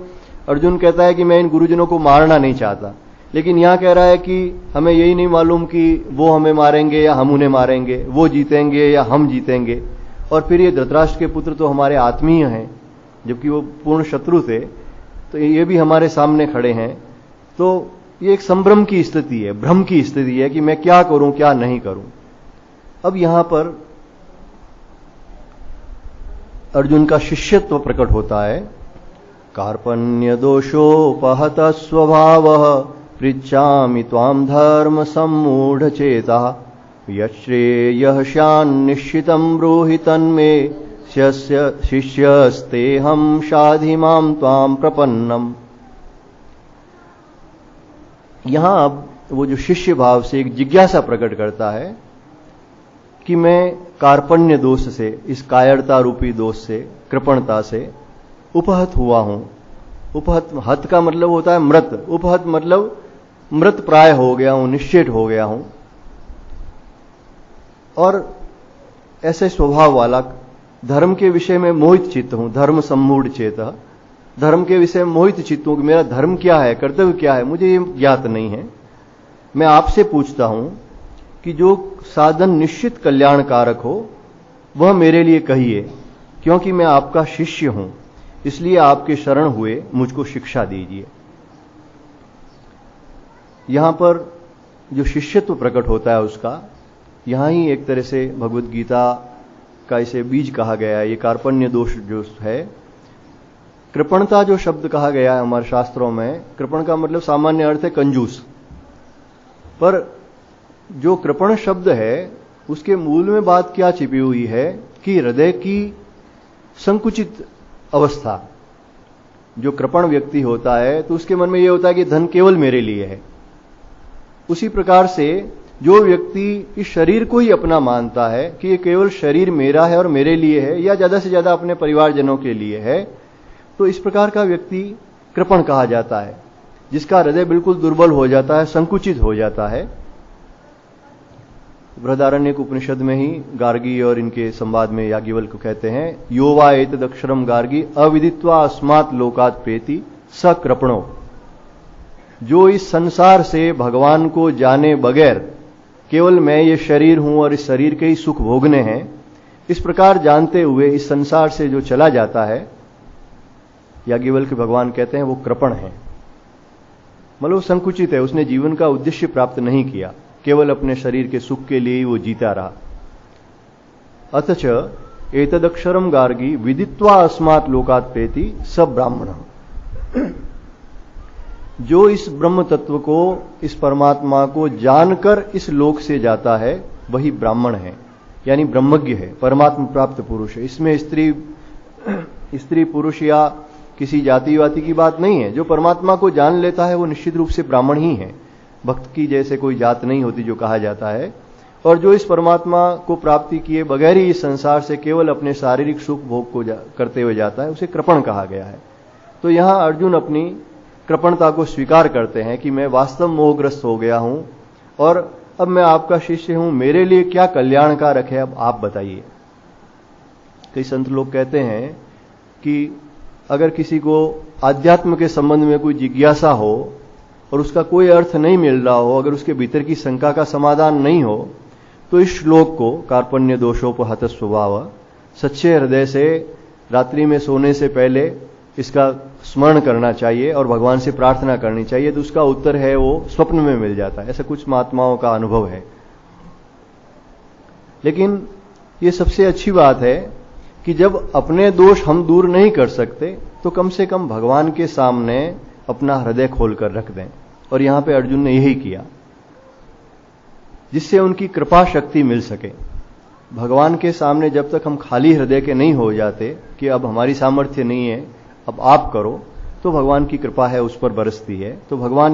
अर्जुन कहता है कि मैं इन गुरुजनों को मारना नहीं चाहता, लेकिन यहां कह रहा है कि हमें यही नहीं मालूम कि वो हमें मारेंगे या हम उन्हें मारेंगे, वो जीतेंगे या हम जीतेंगे। और फिर ये धृतराष्ट्र के पुत्र तो हमारे आत्मीय हैं, जबकि वो पूर्ण शत्रु थे, तो ये भी हमारे सामने खड़े हैं। तो ये एक संभ्रम की स्थिति है, भ्रम की स्थिति है कि मैं क्या करूं क्या नहीं करूं। अब यहां पर अर्जुन का शिष्यत्व प्रकट होता है। कार्पण्य दोषोपहत स्वभावः पृच्छामि त्वां धर्म सम्मूढ़ चेतः यश्रेयः स्यान्निश्चितं ब्रूहि तन्मे शिष्यस्तेऽहं शाधि मां त्वां प्रपन्नम्। यहां अब वो जो शिष्य भाव से एक जिज्ञासा प्रकट करता है कि मैं कार्पण्य दोष से, इस कायरता रूपी दोष से, कृपणता से उपहत हुआ हूं। उपहत, हत का मतलब होता है मृत, उपहत मतलब मृत प्राय हो गया हूं, निश्चेत हो गया हूं। और ऐसे स्वभाव वाला, धर्म के विषय में मोहित चित्त हूं, धर्म सम्मूढ़ चेतः, धर्म के विषय में मोहित चित्त हूं कि मेरा धर्म क्या है, कर्तव्य क्या है, मुझे ये ज्ञात नहीं है। मैं आपसे पूछता हूं कि जो साधन निश्चित कल्याणकारक हो वह मेरे लिए कहिए, क्योंकि मैं आपका शिष्य हूं, इसलिए आपके शरण हुए मुझको शिक्षा दीजिए। यहां पर जो शिष्यत्व प्रकट होता है उसका, यहां ही एक तरह से भगवत गीता का इसे बीज कहा गया है। ये कार्पण्य दोष जो है, कृपणता जो शब्द कहा गया है हमारे शास्त्रों में, कृपण का मतलब सामान्य अर्थ है कंजूस, पर जो कृपण शब्द है उसके मूल में बात क्या छिपी हुई है कि हृदय की संकुचित अवस्था। जो कृपण व्यक्ति होता है तो उसके मन में यह होता है कि धन केवल मेरे लिए है। उसी प्रकार से जो व्यक्ति इस शरीर को ही अपना मानता है कि ये केवल शरीर मेरा है और मेरे लिए है, या ज्यादा से ज्यादा अपने परिवारजनों के लिए है, तो इस प्रकार का व्यक्ति कृपण कहा जाता है, जिसका हृदय बिल्कुल दुर्बल हो जाता है, संकुचित हो जाता है। बृहदारण्यक उपनिषद में ही गार्गी और इनके संवाद में याज्ञवल्क्य को कहते हैं, यो वा एतदक्षरम गार्गी अविदित्वा अस्मात् लोकात् प्रेति स कृपणो। जो इस संसार से भगवान को जाने बगैर केवल मैं ये शरीर हूं और इस शरीर के ही सुख भोगने हैं, इस प्रकार जानते हुए इस संसार से जो चला जाता है, याज्ञवल्क्य भगवान कहते हैं वो कृपण है। मतलब संकुचित है, उसने जीवन का उद्देश्य प्राप्त नहीं किया, केवल अपने शरीर के सुख के लिए ही वो जीता रहा। अथच एतदक्षरम गार्गी विदित्वा अस्मात् लोकात् प्रेति स ब्राह्मण। जो इस ब्रह्म तत्व को, इस परमात्मा को जानकर इस लोक से जाता है वही ब्राह्मण है, यानी ब्रह्मज्ञ है, परमात्मा प्राप्त पुरुष है। इसमें स्त्री पुरुष या किसी जाति वाति की बात नहीं है। जो परमात्मा को जान लेता है वो निश्चित रूप से ब्राह्मण ही है। भक्त की जैसे कोई जात नहीं होती जो कहा जाता है। और जो इस परमात्मा को प्राप्ति किए बगैर ही इस संसार से केवल अपने शारीरिक सुख भोग को करते हुए जाता है, उसे कृपण कहा गया है। तो यहां अर्जुन अपनी कृपणता को स्वीकार करते हैं कि मैं वास्तव मोहग्रस्त हो गया हूं और अब मैं आपका शिष्य हूं, मेरे लिए क्या कल्याणकारक है, अब आप बताइए। कई संत लोग कहते हैं कि अगर किसी को आध्यात्म के संबंध में कोई जिज्ञासा हो और उसका कोई अर्थ नहीं मिल रहा हो, अगर उसके भीतर की शंका का समाधान नहीं हो, तो इस श्लोक को कार्पण्य दोषोपहत स्वभाव, सच्चे हृदय से रात्रि में सोने से पहले इसका स्मरण करना चाहिए और भगवान से प्रार्थना करनी चाहिए, तो उसका उत्तर है वो स्वप्न में मिल जाता है। ऐसा कुछ महात्माओं का अनुभव है। लेकिन ये सबसे अच्छी बात है कि जब अपने दोष हम दूर नहीं कर सकते तो कम से कम भगवान के सामने अपना हृदय खोलकर रख दें। और यहां पे अर्जुन ने यही किया, जिससे उनकी कृपा शक्ति मिल सके। भगवान के सामने जब तक हम खाली हृदय के नहीं हो जाते कि अब हमारी सामर्थ्य नहीं है, अब आप करो, तो भगवान की कृपा है उस पर बरसती है। तो भगवान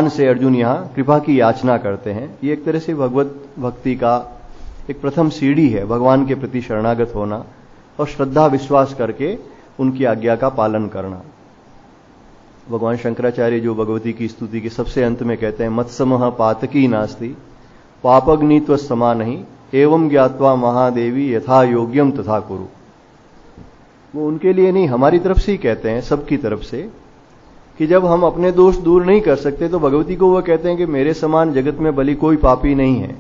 से अर्जुन यहां कृपा की याचना करते हैं। ये एक तरह से भगवत भक्ति का एक प्रथम सीढ़ी है, भगवान के प्रति शरणागत होना और श्रद्धा विश्वास करके उनकी आज्ञा का पालन करना। भगवान शंकराचार्य जो भगवती की स्तुति के सबसे अंत में कहते हैं, मत्समः पातकी नास्ति पापग्नित्व समा नहीं एवं ज्ञात्वा महादेवी यथा योग्यम तथा कुरु। वो उनके लिए नहीं, हमारी तरफ से ही कहते हैं, सबकी तरफ से, कि जब हम अपने दोष दूर नहीं कर सकते तो भगवती को वो कहते हैं कि मेरे समान जगत में भली कोई पापी नहीं है,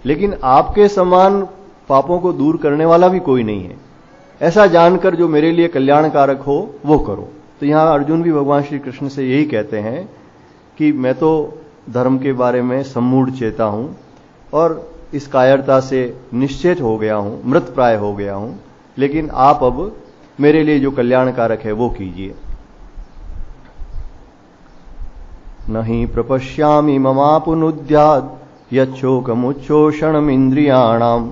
लेकिन आपके समान पापों को दूर करने वाला भी कोई नहीं है। ऐसा जानकर जो मेरे लिए कल्याणकारक हो वो करो। तो यहां अर्जुन भी भगवान श्री कृष्ण से यही कहते हैं कि मैं तो धर्म के बारे में सम्मूढ़ चेता हूं और इस कायरता से निश्चेत हो गया हूं, मृत प्राय हो गया हूं, लेकिन आप अब मेरे लिए जो कल्याणकारक है वो कीजिए। नहीं प्रपश्यामि ममापुनुद्याद् यच्छोकमुच्छोषणमिन्द्रियाणाम्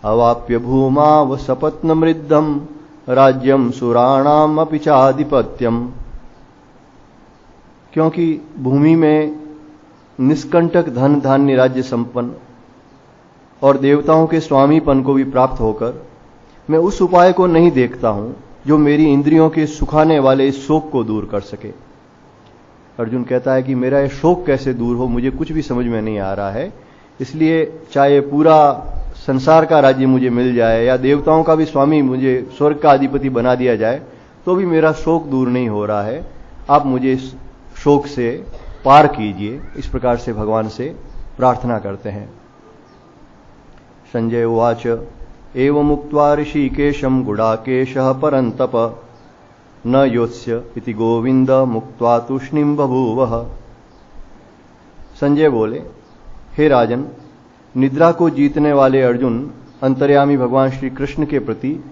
अवाप्य भूमाव सपत्नमृद्धम् राज्यम सुराणाम अपि चाधिपत्यम। क्योंकि भूमि में निष्कंटक धन धान्य राज्य संपन्न और देवताओं के स्वामीपन को भी प्राप्त होकर मैं उस उपाय को नहीं देखता हूं जो मेरी इंद्रियों के सुखाने वाले इस शोक को दूर कर सके। अर्जुन कहता है कि मेरा ये शोक कैसे दूर हो, मुझे कुछ भी समझ में नहीं आ रहा है। इसलिए चाहे पूरा संसार का राज्य मुझे मिल जाए या देवताओं का भी स्वामी, मुझे स्वर्ग का अधिपति बना दिया जाए, तो भी मेरा शोक दूर नहीं हो रहा है। आप मुझे इस शोक से पार कीजिए। इस प्रकार से भगवान से प्रार्थना करते हैं। संजय उवाच एवं उक्त्वा ऋषिकेशं गुडाकेशः परन्तप न योत्स्य इति गोविंद मुक्त्वा तूष्णीं बभूवः। संजय बोले, हे राजन, निद्रा को जीतने वाले अर्जुन अंतर्यामी भगवान श्री कृष्ण के प्रति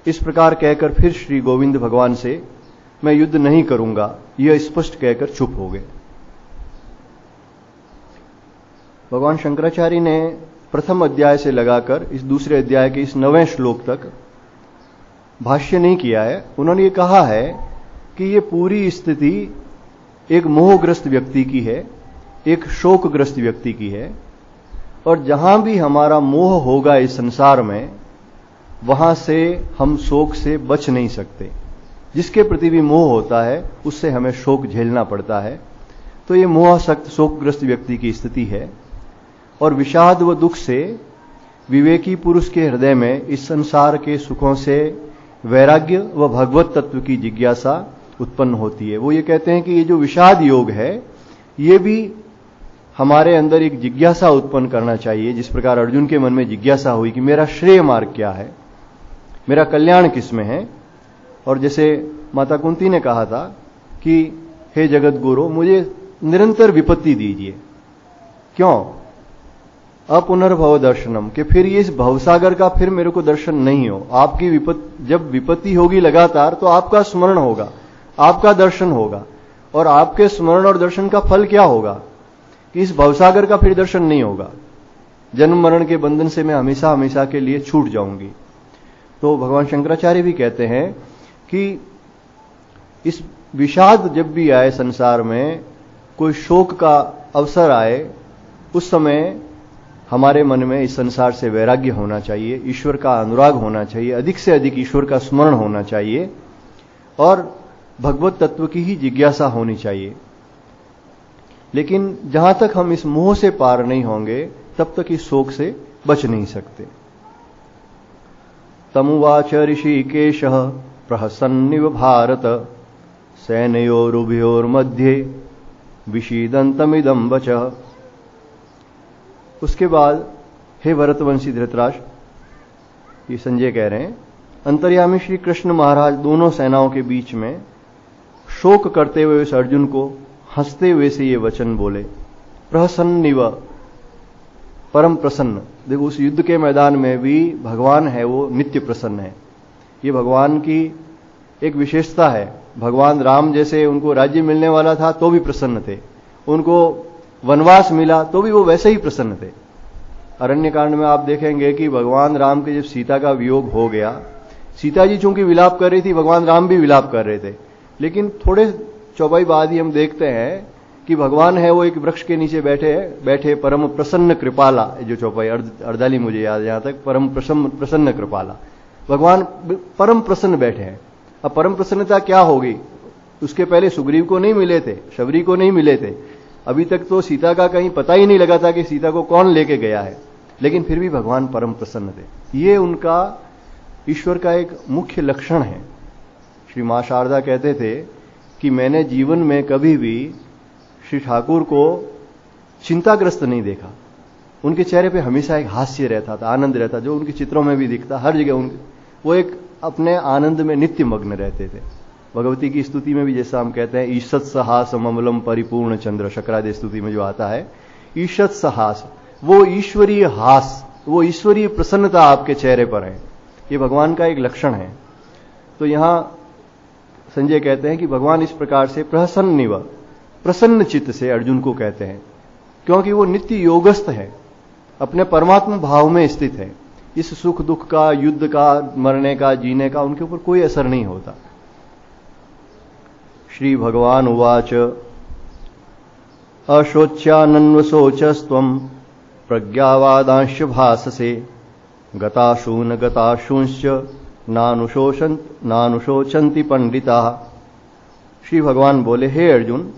इस प्रकार कहकर फिर श्री गोविंद भगवान से मैं युद्ध नहीं करूंगा यह स्पष्ट कहकर चुप हो गए। भगवान शंकराचार्य ने प्रथम अध्याय से लगाकर इस दूसरे अध्याय के इस 9वें श्लोक तक भाष्य नहीं किया है। उन्होंने ये कहा है कि ये पूरी स्थिति एक मोहग्रस्त व्यक्ति की है, एक शोकग्रस्त व्यक्ति की है, और जहां भी हमारा मोह होगा इस संसार में वहां से हम शोक से बच नहीं सकते। जिसके प्रति भी मोह होता है उससे हमें शोक झेलना पड़ता है। तो ये मोहासक्त शोकग्रस्त व्यक्ति की स्थिति है। और विषाद व दुख से विवेकी पुरुष के हृदय में इस संसार के सुखों से वैराग्य व भगवत तत्व की जिज्ञासा उत्पन्न होती है। वो ये कहते हैं कि ये जो विषाद योग है ये भी हमारे अंदर एक जिज्ञासा उत्पन्न करना चाहिए। जिस प्रकार अर्जुन के मन में जिज्ञासा हुई कि मेरा श्रेय मार्ग क्या है, मेरा कल्याण किस में है। और जैसे माता कुंती ने कहा था कि हे जगत गुरु, मुझे निरंतर विपत्ति दीजिए। क्यों? अपुनर्भव दर्शनम, कि फिर ये इस भवसागर का फिर मेरे को दर्शन नहीं हो। आपकी जब विपत्ति होगी लगातार तो आपका स्मरण होगा, आपका दर्शन होगा, और आपके स्मरण और दर्शन का फल क्या होगा कि इस भवसागर का फिर दर्शन नहीं होगा। जन्म मरण के बंधन से मैं हमेशा हमेशा के लिए छूट जाऊंगी। तो भगवान शंकराचार्य भी कहते हैं कि इस विषाद जब भी आए संसार में, कोई शोक का अवसर आए, उस समय हमारे मन में इस संसार से वैराग्य होना चाहिए, ईश्वर का अनुराग होना चाहिए, अधिक से अधिक ईश्वर का स्मरण होना चाहिए और भगवत तत्व की ही जिज्ञासा होनी चाहिए। लेकिन जहां तक हम इस मोह से पार नहीं होंगे तब तक इस शोक से बच नहीं सकते। तमुवाच ऋषिकेशः प्रहसन्निव भारत सैनयोरुभयोर्मध्ये विषीदन्तमिदं वचः। उसके बाद हे भरतवंशी धृतराष्ट्र, ये संजय कह रहे हैं, अंतर्यामी श्री कृष्ण महाराज दोनों सेनाओं के बीच में शोक करते हुए उस अर्जुन को हंसते हुए से ये वचन बोले, प्रसन्निव, परम प्रसन्न। देखो उस युद्ध के मैदान में भी भगवान है वो नित्य प्रसन्न है। ये भगवान की एक विशेषता है। भगवान राम जैसे उनको राज्य मिलने वाला था तो भी प्रसन्न थे, उनको वनवास मिला तो भी वो वैसे ही प्रसन्न थे। अरण्यकांड में आप देखेंगे कि भगवान राम के जब सीता का वियोग हो गया, सीता जी चूंकि विलाप कर रही थी, भगवान राम भी विलाप कर रहे थे, लेकिन थोड़े चौपाई बाद ही हम देखते हैं कि भगवान है वो एक वृक्ष के नीचे बैठे परम प्रसन्न कृपाला। जो चौपाई अर्धाली मुझे याद है यहां तक, परम प्रसन्न कृपाला, भगवान परम प्रसन्न बैठे हैं। अब परम प्रसन्नता क्या होगी? उसके पहले सुग्रीव को नहीं मिले थे, शबरी को नहीं मिले थे, अभी तक तो सीता का कहीं पता ही नहीं लगा था कि सीता को कौन लेके गया है, लेकिन फिर भी भगवान परम प्रसन्न थे। ये उनका ईश्वर का एक मुख्य लक्षण है। श्री मां शारदा कहते थे कि मैंने जीवन में कभी भी श्री ठाकुर को चिंताग्रस्त नहीं देखा। उनके चेहरे पे हमेशा एक हास्य रहता था, आनंद रहता, जो उनके चित्रों में भी दिखता, हर जगह वो एक अपने आनंद में नित्य मग्न रहते थे। भगवती की स्तुति में भी जैसा हम कहते हैं, ईशत सहास ममलम परिपूर्ण चंद्र, शक्रादि स्तुति में जो आता है, ईशत सहास, वो ईश्वरीय हास, वो ईश्वरीय प्रसन्नता आपके चेहरे पर है। ये भगवान का एक लक्षण है। तो यहां संजय कहते हैं कि भगवान इस प्रकार से प्रसन्निव, प्रसन्न चित्त से अर्जुन को कहते हैं, क्योंकि वो नित्य योगस्थ है, अपने परमात्मा भाव में स्थित है। इस सुख दुख का, युद्ध का, मरने का, जीने का उनके ऊपर कोई असर नहीं होता। श्री भगवान उवाच अशोच्यानन्वशोचस्त्वं प्रज्ञावादांश भाससे गताशून गताशूंश्च नानुशोचन्ति पंडिताः। श्री भगवान बोले, हे अर्जुन,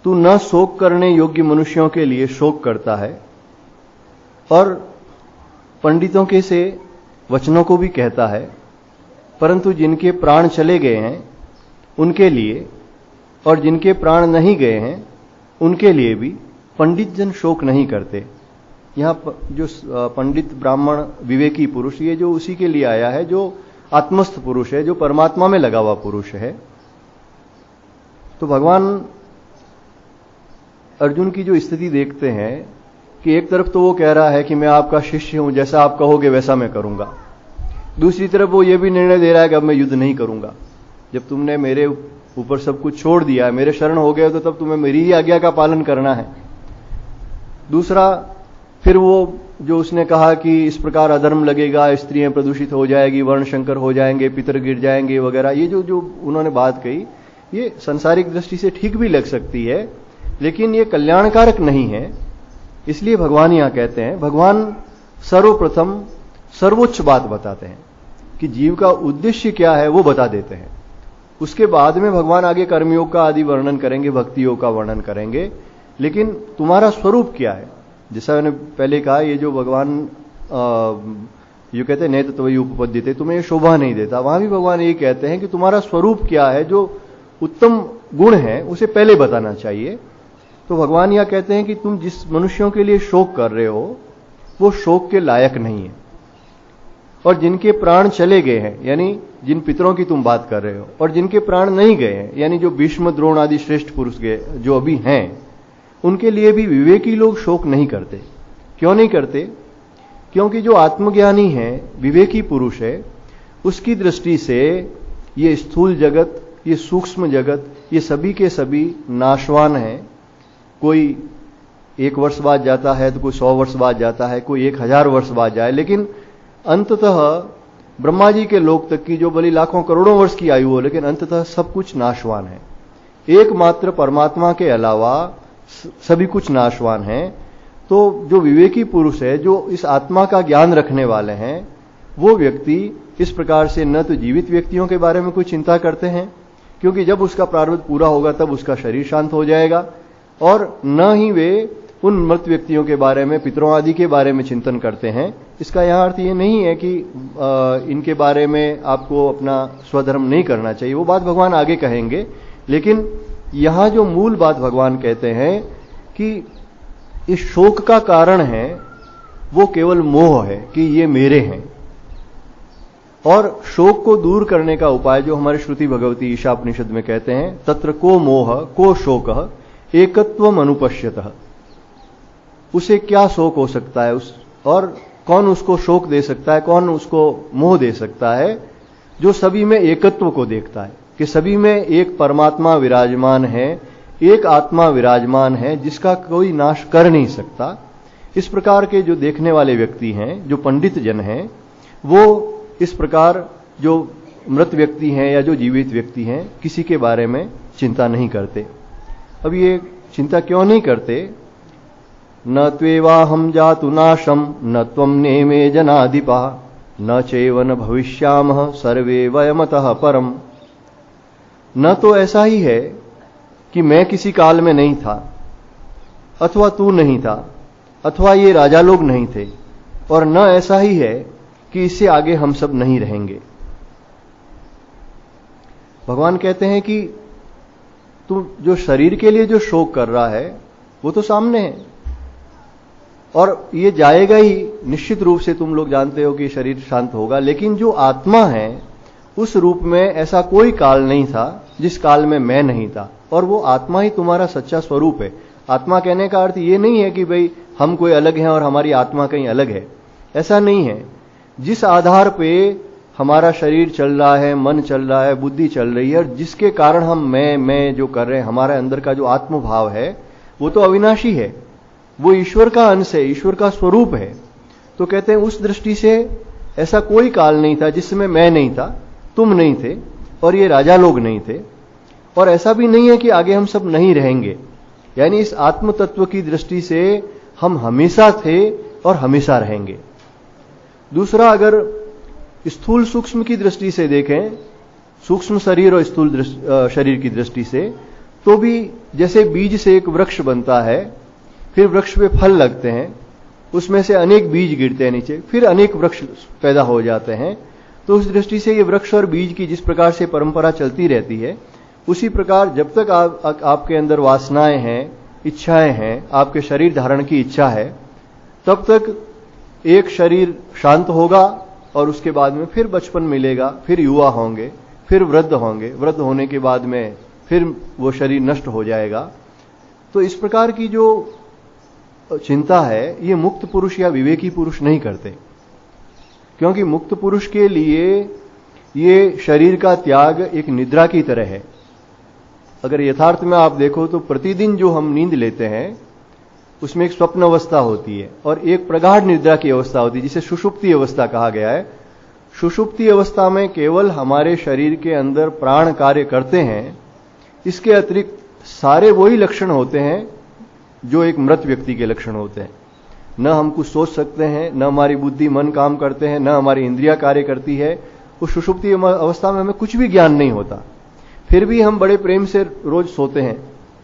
तू न शोक करने योग्य मनुष्यों के लिए शोक करता है और पंडितों के से वचनों को भी कहता है, परंतु जिनके प्राण चले गए हैं उनके लिए और जिनके प्राण नहीं गए हैं उनके लिए भी पंडित जन शोक नहीं करते। यहां जो पंडित ब्राह्मण विवेकी पुरुष, ये जो उसी के लिए आया है जो आत्मस्थ पुरुष है, जो परमात्मा में लगा हुआ पुरुष है। तो भगवान अर्जुन की जो स्थिति देखते हैं कि एक तरफ तो वो कह रहा है कि मैं आपका शिष्य हूं, जैसा आप कहोगे वैसा मैं करूंगा, दूसरी तरफ वो ये भी निर्णय दे रहा है कि अब मैं युद्ध नहीं करूंगा। जब तुमने मेरे ऊपर सब कुछ छोड़ दिया है, मेरे शरण हो गए, तो तब तुम्हें मेरी ही आज्ञा का पालन करना है। दूसरा, फिर वो जो उसने कहा कि इस प्रकार अधर्म लगेगा, स्त्रियां प्रदूषित हो जाएगी, वर्ण शंकर हो जाएंगे, पितर गिर जाएंगे वगैरह, ये जो उन्होंने बात कही, ये संसारिक दृष्टि से ठीक भी लग सकती है, लेकिन ये कल्याणकारक नहीं है। इसलिए भगवान यहां कहते हैं, भगवान सर्वप्रथम सर्वोच्च बात बताते हैं कि जीव का उद्देश्य क्या है, वो बता देते हैं। उसके बाद में भगवान आगे कर्मयोग का आदि वर्णन करेंगे, भक्ति योग का वर्णन करेंगे, लेकिन तुम्हारा स्वरूप क्या है। जैसा मैंने पहले कहा, ये जो भगवान ये कहते हैं नेत त्वयि उपपद्यते, तुम्हें ये शोभा नहीं देता, वहां भी भगवान ये कहते हैं कि तुम्हारा स्वरूप क्या है, जो उत्तम गुण है उसे पहले बताना चाहिए। तो भगवान यह कहते हैं कि तुम जिस मनुष्यों के लिए शोक कर रहे हो वो शोक के लायक नहीं है, और जिनके प्राण चले गए हैं, यानी जिन पितरों की तुम बात कर रहे हो, और जिनके प्राण नहीं गए हैं, यानी जो भीष्म द्रोण आदि श्रेष्ठ पुरुष गए जो अभी हैं, उनके लिए भी विवेकी लोग शोक नहीं करते। क्यों नहीं करते? क्योंकि जो आत्मज्ञानी है, विवेकी पुरुष है, उसकी दृष्टि से ये स्थूल जगत, ये सूक्ष्म जगत, ये सभी के सभी नाशवान है। कोई 1 वर्ष बाद जाता है तो कोई 100 वर्ष बाद जाता है, कोई 1000 वर्ष बाद जाए, लेकिन अंततः ब्रह्मा जी के लोक तक की जो भली लाखों करोड़ों वर्ष की आयु हो, लेकिन अंततः सब कुछ नाशवान है। एकमात्र परमात्मा के अलावा सभी कुछ नाशवान है। तो जो विवेकी पुरुष है, जो इस आत्मा का ज्ञान रखने वाले हैं, वो व्यक्ति इस प्रकार से न तो जीवित व्यक्तियों के बारे में कोई चिंता करते हैं, क्योंकि जब उसका प्रारब्ध पूरा होगा तब उसका शरीर शांत हो जाएगा, और न ही वे उन मृत व्यक्तियों के बारे में, पितरों आदि के बारे में चिंतन करते हैं। इसका यह अर्थ ये नहीं है कि इनके बारे में आपको अपना स्वधर्म नहीं करना चाहिए, वो बात भगवान आगे कहेंगे। लेकिन यहां जो मूल बात भगवान कहते हैं कि इस शोक का कारण है वो केवल मोह है कि ये मेरे हैं, और शोक को दूर करने का उपाय जो हमारे श्रुति भगवती ईशापनिषद में कहते हैं, तत्र को मोह को शोक एकत्वम अनुपश्यतः। उसे क्या शोक हो सकता है, और कौन उसको शोक दे सकता है, कौन उसको मोह दे सकता है, जो सभी में एकत्व को देखता है कि सभी में एक परमात्मा विराजमान है, एक आत्मा विराजमान है जिसका कोई नाश कर नहीं सकता। इस प्रकार के जो देखने वाले व्यक्ति हैं, जो पंडित जन हैं, वो इस प्रकार जो मृत व्यक्ति हैं या जो जीवित व्यक्ति हैं किसी के बारे में चिंता नहीं करते। अब ये चिंता क्यों नहीं करते? न त्वेवाहम जातु नाशम न त्वम नेमे जनाधिपा न चैव न भविष्यामः सर्वे वयमतः परम। न तो ऐसा ही है कि मैं किसी काल में नहीं था, अथवा तू नहीं था, अथवा ये राजा लोग नहीं थे, और न ऐसा ही है कि इससे आगे हम सब नहीं रहेंगे। भगवान कहते हैं कि तू जो शरीर के लिए जो शोक कर रहा है वो तो सामने है, और ये जाएगा ही निश्चित रूप से। तुम लोग जानते हो कि शरीर शांत होगा, लेकिन जो आत्मा है उस रूप में ऐसा कोई काल नहीं था जिस काल में मैं नहीं था, और वो आत्मा ही तुम्हारा सच्चा स्वरूप है। आत्मा कहने का अर्थ ये नहीं है कि भाई हम कोई अलग हैं और हमारी आत्मा कहीं अलग है, ऐसा नहीं है। जिस आधार पे हमारा शरीर चल रहा है, मन चल रहा है, बुद्धि चल रही है, और जिसके कारण हम मैं जो कर रहे हैं, हमारे अंदर का जो आत्मभाव है वो तो अविनाशी है, वो ईश्वर का अंश है, ईश्वर का स्वरूप है। तो कहते हैं उस दृष्टि से ऐसा कोई काल नहीं था जिसमें मैं नहीं था, तुम नहीं थे, और ये राजा लोग नहीं थे, और ऐसा भी नहीं है कि आगे हम सब नहीं रहेंगे। यानी इस आत्म तत्व की दृष्टि से हम हमेशा थे और हमेशा रहेंगे। दूसरा, अगर स्थूल सूक्ष्म की दृष्टि से देखें, सूक्ष्म शरीर और स्थूल शरीर की दृष्टि से, तो भी जैसे बीज से एक वृक्ष बनता है, फिर वृक्ष पे फल लगते हैं, उसमें से अनेक बीज गिरते हैं नीचे, फिर अनेक वृक्ष पैदा हो जाते हैं। तो उस दृष्टि से ये वृक्ष और बीज की जिस प्रकार से परंपरा चलती रहती है, उसी प्रकार जब तक आपके अंदर वासनाएं हैं, इच्छाएं हैं, आपके शरीर धारण की इच्छा है, तब तक एक शरीर शांत होगा, और उसके बाद में फिर बचपन मिलेगा, फिर युवा होंगे, फिर वृद्ध होंगे, वृद्ध होने के बाद में फिर वो शरीर नष्ट हो जाएगा। तो इस प्रकार की जो चिंता है ये मुक्त पुरुष या विवेकी पुरुष नहीं करते, क्योंकि मुक्त पुरुष के लिए ये शरीर का त्याग एक निद्रा की तरह है। अगर यथार्थ में आप देखो तो प्रतिदिन जो हम नींद लेते हैं उसमें एक स्वप्न अवस्था होती है और एक प्रगाढ़ निद्रा की अवस्था होती है, जिसे सुषुप्ति अवस्था कहा गया है। सुषुप्ति अवस्था में केवल हमारे शरीर के अंदर प्राण कार्य करते हैं, इसके अतिरिक्त सारे वही लक्षण होते हैं जो एक मृत व्यक्ति के लक्षण होते हैं। न हम कुछ सोच सकते हैं, न हमारी बुद्धि मन काम करते हैं, न हमारी इंद्रिया कार्य करती है। उस सुषुप्ति अवस्था में हमें कुछ भी ज्ञान नहीं होता, फिर भी हम बड़े प्रेम से रोज सोते हैं।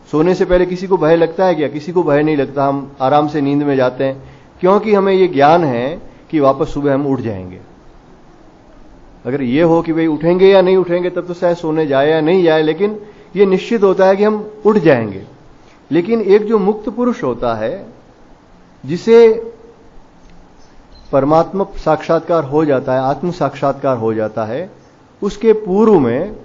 सोने से पहले किसी को भय लगता है क्या? किसी को भय नहीं लगता, हम आराम से नींद में जाते हैं, क्योंकि हमें ये ज्ञान है कि वापस सुबह हम उठ जाएंगे। अगर ये हो कि भाई उठेंगे या नहीं उठेंगे, तब तो शायद सोने जाए या नहीं जाए, लेकिन ये निश्चित होता है कि हम उठ जाएंगे। लेकिन एक जो मुक्त पुरुष होता है, जिसे परमात्मा साक्षात्कार हो जाता है, आत्म साक्षात्कार हो जाता है, उसके पूर्व में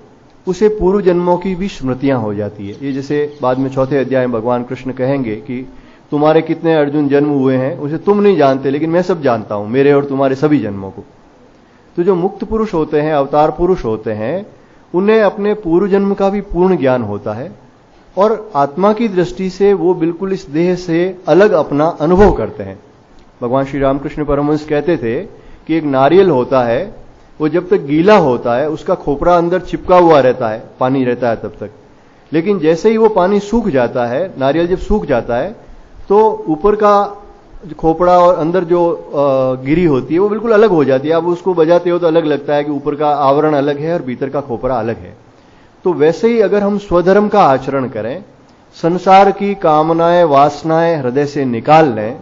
उसे पूर्व जन्मों की भी स्मृतियां हो जाती है। ये जैसे बाद में 4थे अध्याय में भगवान कृष्ण कहेंगे कि तुम्हारे कितने अर्जुन जन्म हुए हैं उसे तुम नहीं जानते, लेकिन मैं सब जानता हूं, मेरे और तुम्हारे सभी जन्मों को। तो जो मुक्त पुरुष होते हैं, अवतार पुरुष होते हैं, उन्हें अपने पूर्व जन्म का भी पूर्ण ज्ञान होता है, और आत्मा की दृष्टि से वो बिल्कुल इस देह से अलग अपना अनुभव करते हैं। भगवान श्री रामकृष्ण परमहंस कहते थे कि एक नारियल होता है, वो जब तक गीला होता है उसका खोपरा अंदर चिपका हुआ रहता है, पानी रहता है तब तक, लेकिन जैसे ही वो पानी सूख जाता है, नारियल जब सूख जाता है, तो ऊपर का खोपड़ा और अंदर जो गिरी होती है वो बिल्कुल अलग हो जाती है। अब उसको बजाते हो तो अलग लगता है कि ऊपर का आवरण अलग है और भीतर का खोपरा अलग है। तो वैसे ही अगर हम स्वधर्म का आचरण करें, संसार की कामनाएं वासनाएं हृदय से निकाल लें,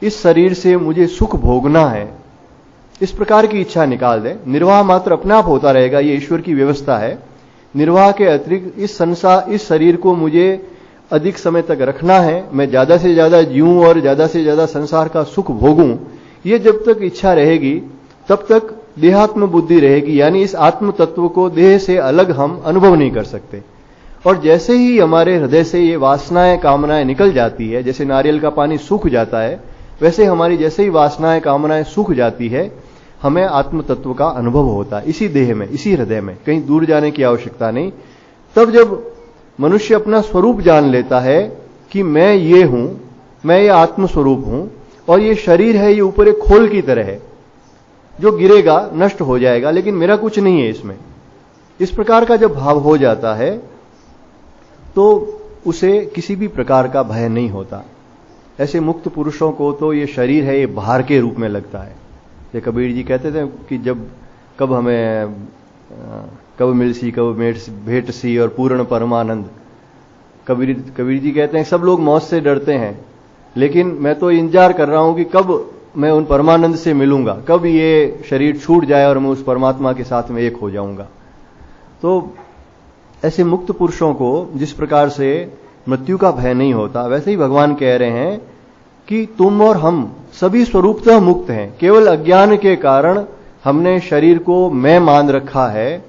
इस शरीर से मुझे सुख भोगना है, इस प्रकार की इच्छा निकाल दें, निर्वाह मात्र अपने आप होता रहेगा, ये ईश्वर की व्यवस्था है। निर्वाह के अतिरिक्त इस शरीर को मुझे अधिक समय तक रखना है, मैं ज्यादा से ज्यादा जीऊं और ज्यादा से ज्यादा संसार का सुख भोगूं, ये जब तक इच्छा रहेगी तब तक देहात्म बुद्धि रहेगी, यानी इस आत्म तत्व को देह से अलग हम अनुभव नहीं कर सकते। और जैसे ही हमारे हृदय से ये वासनाएं कामनाएं निकल जाती है, जैसे नारियल का पानी सूख जाता है, वैसे हमारी जैसे ही वासनाएं कामनाएं सूख जाती है, हमें आत्म तत्व का अनुभव होता है इसी देह में, इसी हृदय में, कहीं दूर जाने की आवश्यकता नहीं। तब जब मनुष्य अपना स्वरूप जान लेता है कि मैं ये हूं, मैं ये आत्म स्वरूप हूं, और ये शरीर है, ये ऊपर एक खोल की तरह है, जो गिरेगा नष्ट हो जाएगा, लेकिन मेरा कुछ नहीं है इसमें, इस प्रकार का जब भाव हो जाता है तो उसे किसी भी प्रकार का भय नहीं होता। ऐसे मुक्त पुरुषों को तो ये शरीर है, ये भार के रूप में लगता है। ये कबीर जी कहते थे कि कब हमें कब मिलसी कब भेंट सी और पूर्ण परमानंद। कबीर जी कहते हैं सब लोग मौत से डरते हैं, लेकिन मैं तो इंतजार कर रहा हूं कि कब मैं उन परमानंद से मिलूंगा, कब ये शरीर छूट जाए और मैं उस परमात्मा के साथ में एक हो जाऊंगा। तो ऐसे मुक्त पुरुषों को जिस प्रकार से मृत्यु का भय नहीं होता, वैसे ही भगवान कह रहे हैं कि तुम और हम सभी स्वरूपतः मुक्त हैं, केवल अज्ञान के कारण हमने शरीर को मैं मान रखा है,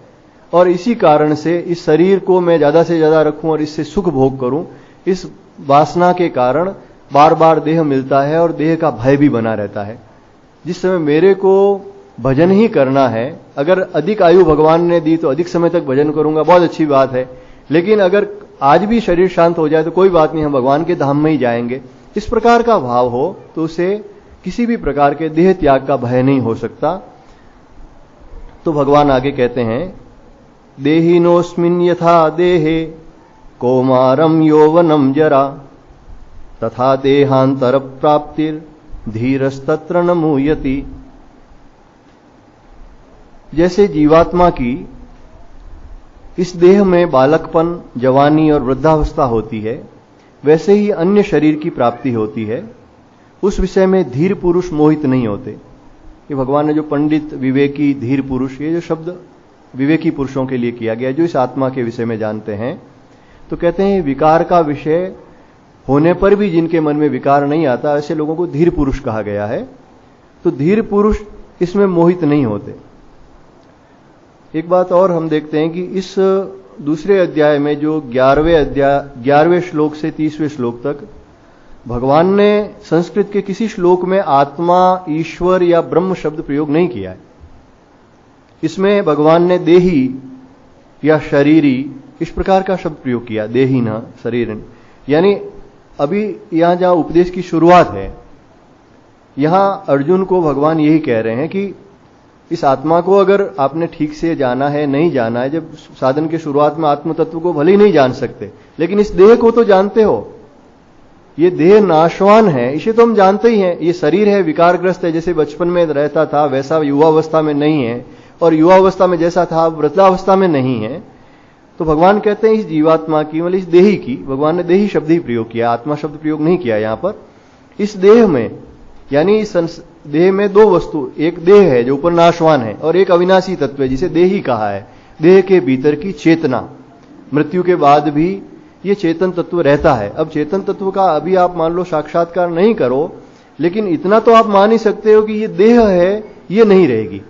और इसी कारण से इस शरीर को मैं ज्यादा से ज्यादा रखूं और इससे सुख भोग करूं, इस वासना के कारण बार बार देह मिलता है और देह का भय भी बना रहता है। जिस समय मेरे को भजन ही करना है, अगर अधिक आयु भगवान ने दी तो अधिक समय तक भजन करूंगा, बहुत अच्छी बात है, लेकिन अगर आज भी शरीर शांत हो जाए तो कोई बात नहीं, हम भगवान के धाम में ही जाएंगे, इस प्रकार का भाव हो तो उसे किसी भी प्रकार के देह त्याग का भय नहीं हो सकता। तो भगवान आगे कहते हैं, देहिनोस्मिन् यथा देहे कौमारम यौवनम जरा तथा देहांतर प्राप्तिर धीरस्तत्र न मुह्यति। जैसे जीवात्मा की इस देह में बालकपन, जवानी और वृद्धावस्था होती है, वैसे ही अन्य शरीर की प्राप्ति होती है। उस विषय में धीर पुरुष मोहित नहीं होते। ये भगवान ने जो पंडित, विवेकी, धीर पुरुष, ये जो शब्द विवेकी पुरुषों के लिए किया गया, जो इस आत्मा के विषय में जानते हैं, तो कहते हैं विकार का विषय होने पर भी जिनके मन में विकार नहीं आता, ऐसे लोगों को धीर पुरुष कहा गया है। तो धीर पुरुष इसमें मोहित नहीं होते। एक बात और हम देखते हैं कि इस दूसरे अध्याय में जो 11वें श्लोक से 30वें श्लोक तक भगवान ने संस्कृत के किसी श्लोक में आत्मा, ईश्वर या ब्रह्म शब्द प्रयोग नहीं किया है। इसमें भगवान ने देही या शरीरी इस प्रकार का शब्द प्रयोग किया, देही न शरीर। यानी अभी यहां जहां उपदेश की शुरुआत है, यहां अर्जुन को भगवान यही कह रहे हैं कि इस आत्मा को अगर आपने ठीक से जाना है, नहीं जाना है, जब साधन के शुरुआत में आत्म तत्व को भले ही नहीं जान सकते, लेकिन इस देह को तो जानते हो। ये देह नाशवान है, इसे तो हम जानते ही हैं। ये शरीर है, विकारग्रस्त है, जैसे बचपन में रहता था वैसा युवावस्था में नहीं है, और युवावस्था में जैसा था वृद्धावस्था में नहीं है। तो भगवान कहते हैं इस जीवात्मा की, मतलब इस देही की, भगवान ने देही शब्द ही प्रयोग किया, आत्मा शब्द प्रयोग नहीं किया यहां पर। इस देह में, यानी इस देह में दो वस्तु, एक देह है जो ऊपर नाशवान है, और एक अविनाशी तत्व है जिसे देही कहा है। देह के भीतर की चेतना, मृत्यु के बाद भी ये चेतन तत्व रहता है। अब चेतन तत्व का अभी आप मान लो साक्षात्कार नहीं करो, लेकिन इतना तो आप मान ही सकते हो कि ये देह है, ये नहीं रहेगी।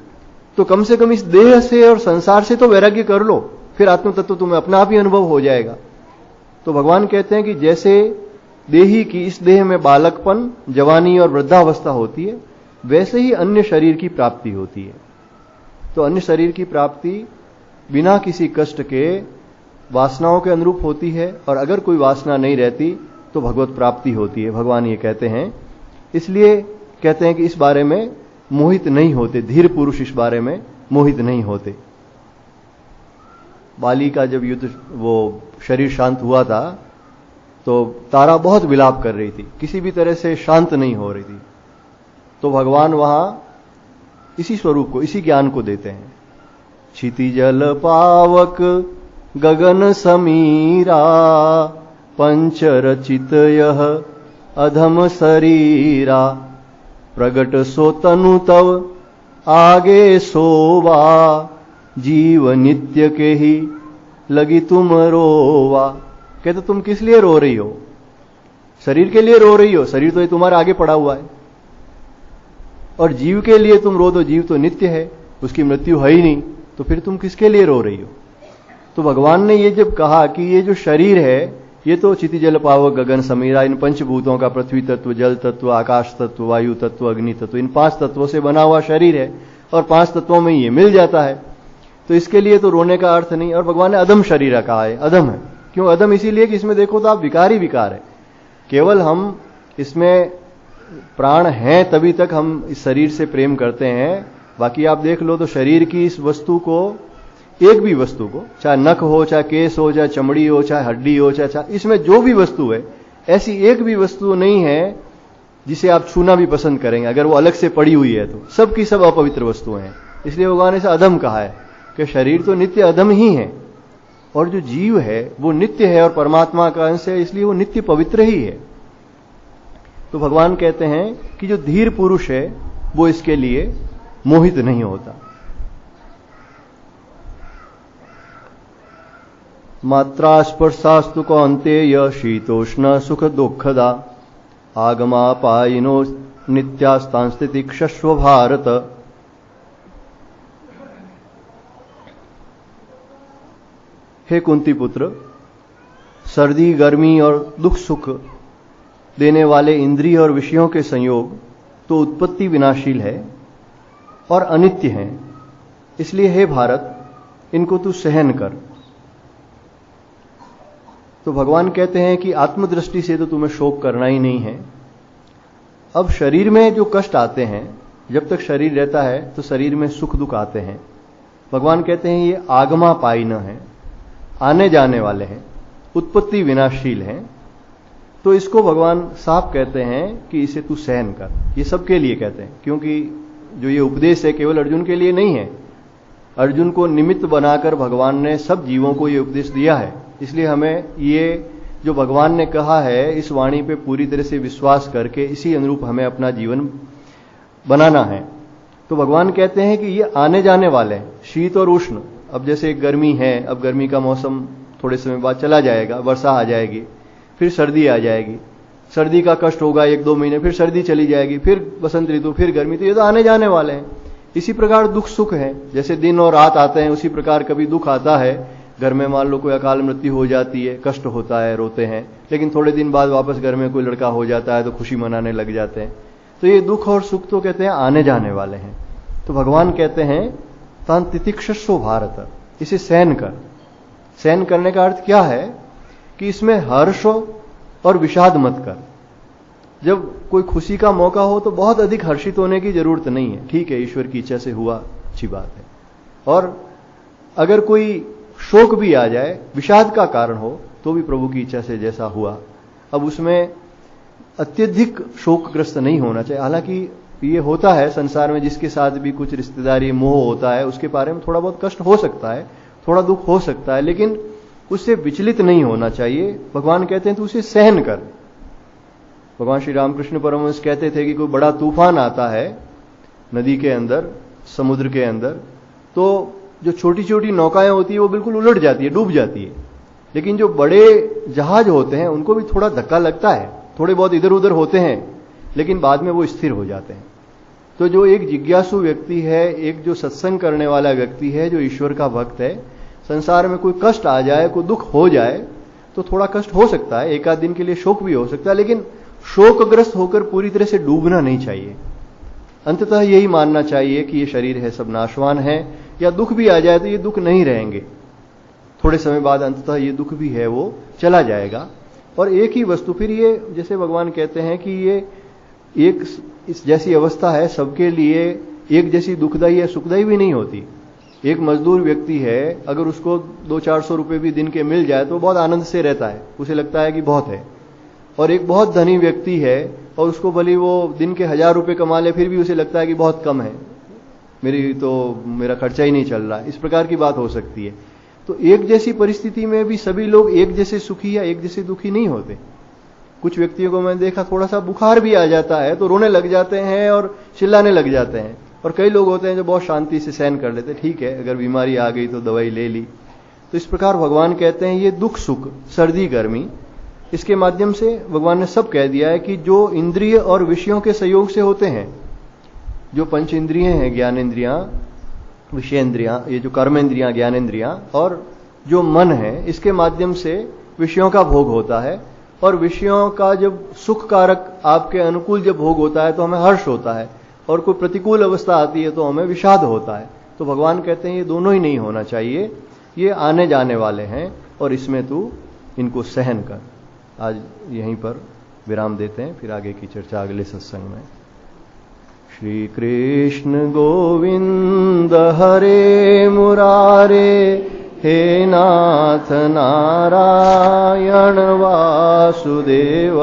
तो कम से कम इस देह से और संसार से तो वैराग्य कर लो, फिर आत्म तत्व तुम्हें अपना आप ही अनुभव हो जाएगा। तो भगवान कहते हैं कि जैसे देही की इस देह में बालकपन, जवानी और वृद्धावस्था होती है, वैसे ही अन्य शरीर की प्राप्ति होती है। तो अन्य शरीर की प्राप्ति बिना किसी कष्ट के वासनाओं के अनुरूप होती है, और अगर कोई वासना नहीं रहती तो भगवत प्राप्ति होती है, भगवान ये कहते हैं। इसलिए कहते हैं कि इस बारे में मोहित नहीं होते, धीर पुरुष इस बारे में मोहित नहीं होते। बाली का जब युद्ध, वो शरीर शांत हुआ था, तो तारा बहुत विलाप कर रही थी, किसी भी तरह से शांत नहीं हो रही थी। तो भगवान वहां इसी स्वरूप को, इसी ज्ञान को देते हैं। क्षितिजल पावक गगन समीरा पंचरचितयः अधम शरीरा प्रगट सो तनु तव आगे सोवा जीव नित्य के ही लगी तुम रोवा। कहते तुम किस लिए रो रही हो? शरीर के लिए रो रही हो, शरीर तो ये तुम्हारे आगे पड़ा हुआ है। और जीव के लिए तुम रो दो, जीव तो नित्य है, उसकी मृत्यु है ही नहीं, तो फिर तुम किसके लिए रो रही हो? तो भगवान ने ये जब कहा कि ये जो शरीर है ये तो चिति जल पावक गगन समीरा, इन पंचभूतों का, पृथ्वी तत्व, जल तत्व, आकाश तत्व, वायु तत्व, अग्नि तत्व, इन 5 तत्वों से बना हुआ शरीर है और 5 तत्वों में ये मिल जाता है, तो इसके लिए तो रोने का अर्थ नहीं। और भगवान ने अधम शरीर कहा है, अधम है। क्यों अधम? इसीलिए कि इसमें देखो तो आप विकार ही विकार है। केवल हम इसमें प्राण हैं तभी तक हम इस शरीर से प्रेम करते हैं। बाकी आप देख लो तो शरीर की इस वस्तु को, एक भी वस्तु को, चाहे नख हो, चाहे केस हो, चाहे चमड़ी हो, चाहे हड्डी हो, चाहे इसमें जो भी वस्तु है, ऐसी एक भी वस्तु नहीं है जिसे आप छूना भी पसंद करेंगे अगर वो अलग से पड़ी हुई है तो। सब की सब अपवित्र वस्तुएं हैं। इसलिए भगवान ने इसे अधम कहा है कि शरीर तो नित्य अधम ही है और जो जीव है वो नित्य है और परमात्मा का अंश है, इसलिए वो नित्य पवित्र ही है। तो भगवान कहते हैं कि जो धीर पुरुष है वो इसके लिए मोहित नहीं होता। मात्रा स्पर्शास्तु कौन्तेय शीतोष्ण सुख दुःखदा आगमापायिनो नित्यास्तांस्तितिक्षस्व भारत। हे कुंती पुत्र, सर्दी, गर्मी और दुख सुख देने वाले इंद्रिय और विषयों के संयोग तो उत्पत्ति विनाशील है और अनित्य हैं। इसलिए हे भारत, इनको तू सहन कर। तो भगवान कहते हैं कि आत्मदृष्टि से तो तुम्हें शोक करना ही नहीं है। अब शरीर में जो कष्ट आते हैं, जब तक शरीर रहता है तो शरीर में सुख दुख आते हैं। भगवान कहते हैं ये आगमापायिन है, आने जाने वाले हैं, उत्पत्ति विनाशील हैं। तो इसको भगवान साफ कहते हैं कि इसे तू सहन कर। ये सबके लिए कहते हैं, क्योंकि जो ये उपदेश है केवल अर्जुन के लिए नहीं है। अर्जुन को निमित्त बनाकर भगवान ने सब जीवों को ये उपदेश दिया है। इसलिए हमें ये जो भगवान ने कहा है इस वाणी पे पूरी तरह से विश्वास करके इसी अनुरूप हमें अपना जीवन बनाना है। तो भगवान कहते हैं कि ये आने जाने वाले हैं, शीत और उष्ण। अब जैसे गर्मी है, अब गर्मी का मौसम थोड़े समय बाद चला जाएगा, वर्षा आ जाएगी, फिर सर्दी आ जाएगी, सर्दी का कष्ट होगा 1-2 महीने, फिर सर्दी चली जाएगी, फिर बसंत ऋतु, फिर गर्मी। तो ये तो आने जाने वाले हैं। इसी प्रकार दुख सुख है, जैसे दिन और रात आते हैं उसी प्रकार कभी दुख आता है। घर में मान लो कोई अकाल मृत्यु हो जाती है, कष्ट होता है, रोते हैं, लेकिन थोड़े दिन बाद वापस घर में कोई लड़का हो जाता है तो खुशी मनाने लग जाते हैं। तो ये दुख और सुख तो कहते हैं आने जाने वाले हैं। तो भगवान कहते हैं तान तितिक्षस्व भारत, इसे सहन कर। सहन करने का अर्थ क्या है कि इसमें हर्ष और विषाद मत कर। जब कोई खुशी का मौका हो तो बहुत अधिक हर्षित होने की जरूरत नहीं है, ठीक है, ईश्वर की इच्छा से हुआ, अच्छी बात है। और अगर कोई शोक भी आ जाए, विषाद का कारण हो, तो भी प्रभु की इच्छा से जैसा हुआ। अब उसमें अत्यधिक शोकग्रस्त नहीं होना चाहिए। हालांकि ये होता है संसार में, जिसके साथ भी कुछ रिश्तेदारी मोह होता है उसके बारे में थोड़ा बहुत कष्ट हो सकता है, थोड़ा दुख हो सकता है, लेकिन उससे विचलित नहीं होना चाहिए। भगवान कहते हैं तो उसे सहन कर। भगवान श्री रामकृष्ण परमहंस कहते थे कि कोई बड़ा तूफान आता है नदी के अंदर, समुद्र के अंदर, तो जो छोटी छोटी नौकाएं होती है वो बिल्कुल उलट जाती है, डूब जाती है। लेकिन जो बड़े जहाज होते हैं उनको भी थोड़ा धक्का लगता है, थोड़े बहुत इधर उधर होते हैं, लेकिन बाद में वो स्थिर हो जाते हैं। तो जो एक जिज्ञासु व्यक्ति है, एक जो सत्संग करने वाला व्यक्ति है, जो ईश्वर का भक्त है, संसार में कोई कष्ट आ जाए, कोई दुख हो जाए तो थोड़ा कष्ट हो सकता है, एक आध दिन के लिए शोक भी हो सकता है, लेकिन शोकग्रस्त होकर पूरी तरह से डूबना नहीं चाहिए। अंततः यही मानना चाहिए कि ये शरीर है, सब नाशवान है, या दुख भी आ जाए तो ये दुख नहीं रहेंगे, थोड़े समय बाद अंततः ये दुख भी है वो चला जाएगा। और एक ही वस्तु, फिर ये जैसे भगवान कहते हैं कि ये एक इस जैसी अवस्था है, सबके लिए एक जैसी दुखदायी या सुखदायी भी नहीं होती। एक मजदूर व्यक्ति है, अगर उसको 200-400 रुपए भी दिन के मिल जाए तो बहुत आनंद से रहता है, उसे लगता है कि बहुत है। और एक बहुत धनी व्यक्ति है और उसको भले वो दिन के 1000 रुपए कमा ले, फिर भी उसे लगता है कि बहुत कम है, मेरा खर्चा ही नहीं चल रहा है। इस प्रकार की बात हो सकती है। तो एक जैसी परिस्थिति में भी सभी लोग एक जैसे सुखी या एक जैसे दुखी नहीं होते। कुछ व्यक्तियों को मैंने देखा थोड़ा सा बुखार भी आ जाता है तो रोने लग जाते हैं और चिल्लाने लग जाते हैं, और कई लोग होते हैं जो बहुत शांति से सहन कर लेते, ठीक है अगर बीमारी आ गई तो दवाई ले ली। तो इस प्रकार भगवान कहते हैं ये दुख सुख, सर्दी गर्मी, इसके माध्यम से भगवान ने सब कह दिया है कि जो इंद्रिय और विषयों के सहयोग से होते हैं, जो पंच इंद्रिय हैं, ज्ञानेन्द्रियां, विषयेंद्रियां, ये जो कर्मेंद्रियां, ज्ञानेन्द्रियां, और जो मन है, इसके माध्यम से विषयों का भोग होता है। और विषयों का जब सुख कारक आपके अनुकूल जब भोग होता है तो हमें हर्ष होता है, और कोई प्रतिकूल अवस्था आती है तो हमें विषाद होता है। तो भगवान कहते हैं ये दोनों ही नहीं होना चाहिए, ये आने जाने वाले हैं और इसमें तू इनको सहन कर। आज यहीं पर विराम देते हैं, फिर आगे की चर्चा अगले सत्संग में। श्री कृष्ण गोविंद हरे मुरारे, हे नाथ नारायण वासुदेव।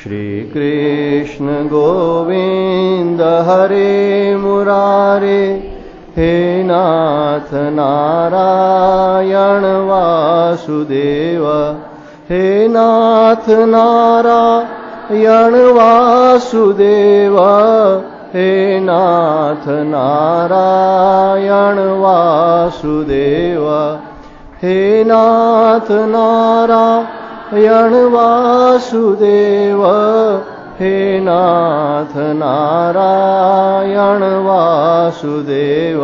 श्री कृष्ण गोविंद हरे मुरारे, हे नाथ नारायण वासुदेव। हे नाथ नारायण वासुदेव, हे नाथ नारायण वासुदेव। हे नाथ नारायण वासुदेव, हे नाथ नारायण वासुदेव।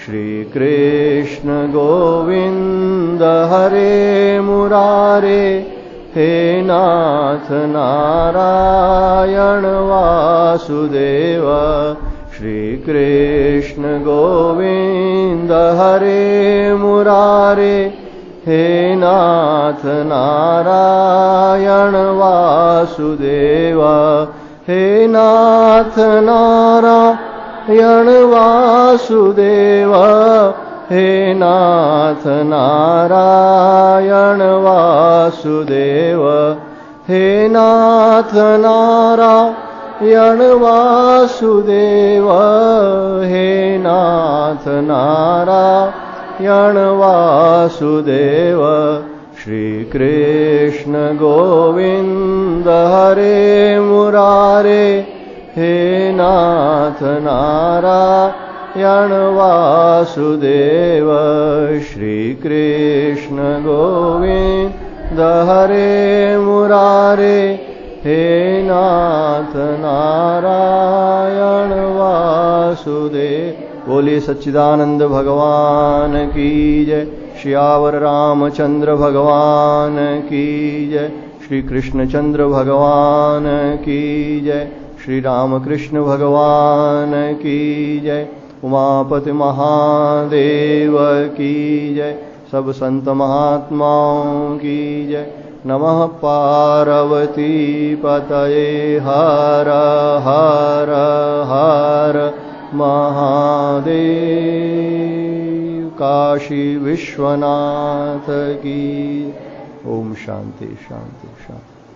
श्री कृष्ण गोविंद हरे मुरारे, हे नाथ नारायण वासुदेव। श्री कृष्ण गोविंद हरे मुरारे, हे नाथ नारायण वासुदेव। हे नाथ नारायण वासुदेव, हे नाथ नारायण वासुदेव। हे नाथ नारायण वासुदेव, हे नाथ नारायण वासुदेव। श्री कृष्ण गोविंद हरे मुरारे, हे नाथ नारायण वासुदेव। श्री कृष्ण गोविंद हरे मुरारे, हे नाथ नारायण वासुदेव। बोलिए सच्चिदानंद भगवान की जय। श्यावर रामचंद्र भगवान की जय। श्री कृष्णचंद्र भगवान की जय। श्री रामकृष्ण भगवान की जय। उमापति महादेव की जय। सब संत महात्माओं की जय। नमः पार्वती पतये हर हर हर महादेव। काशी विश्वनाथ की। ओम शांति शांति शांति।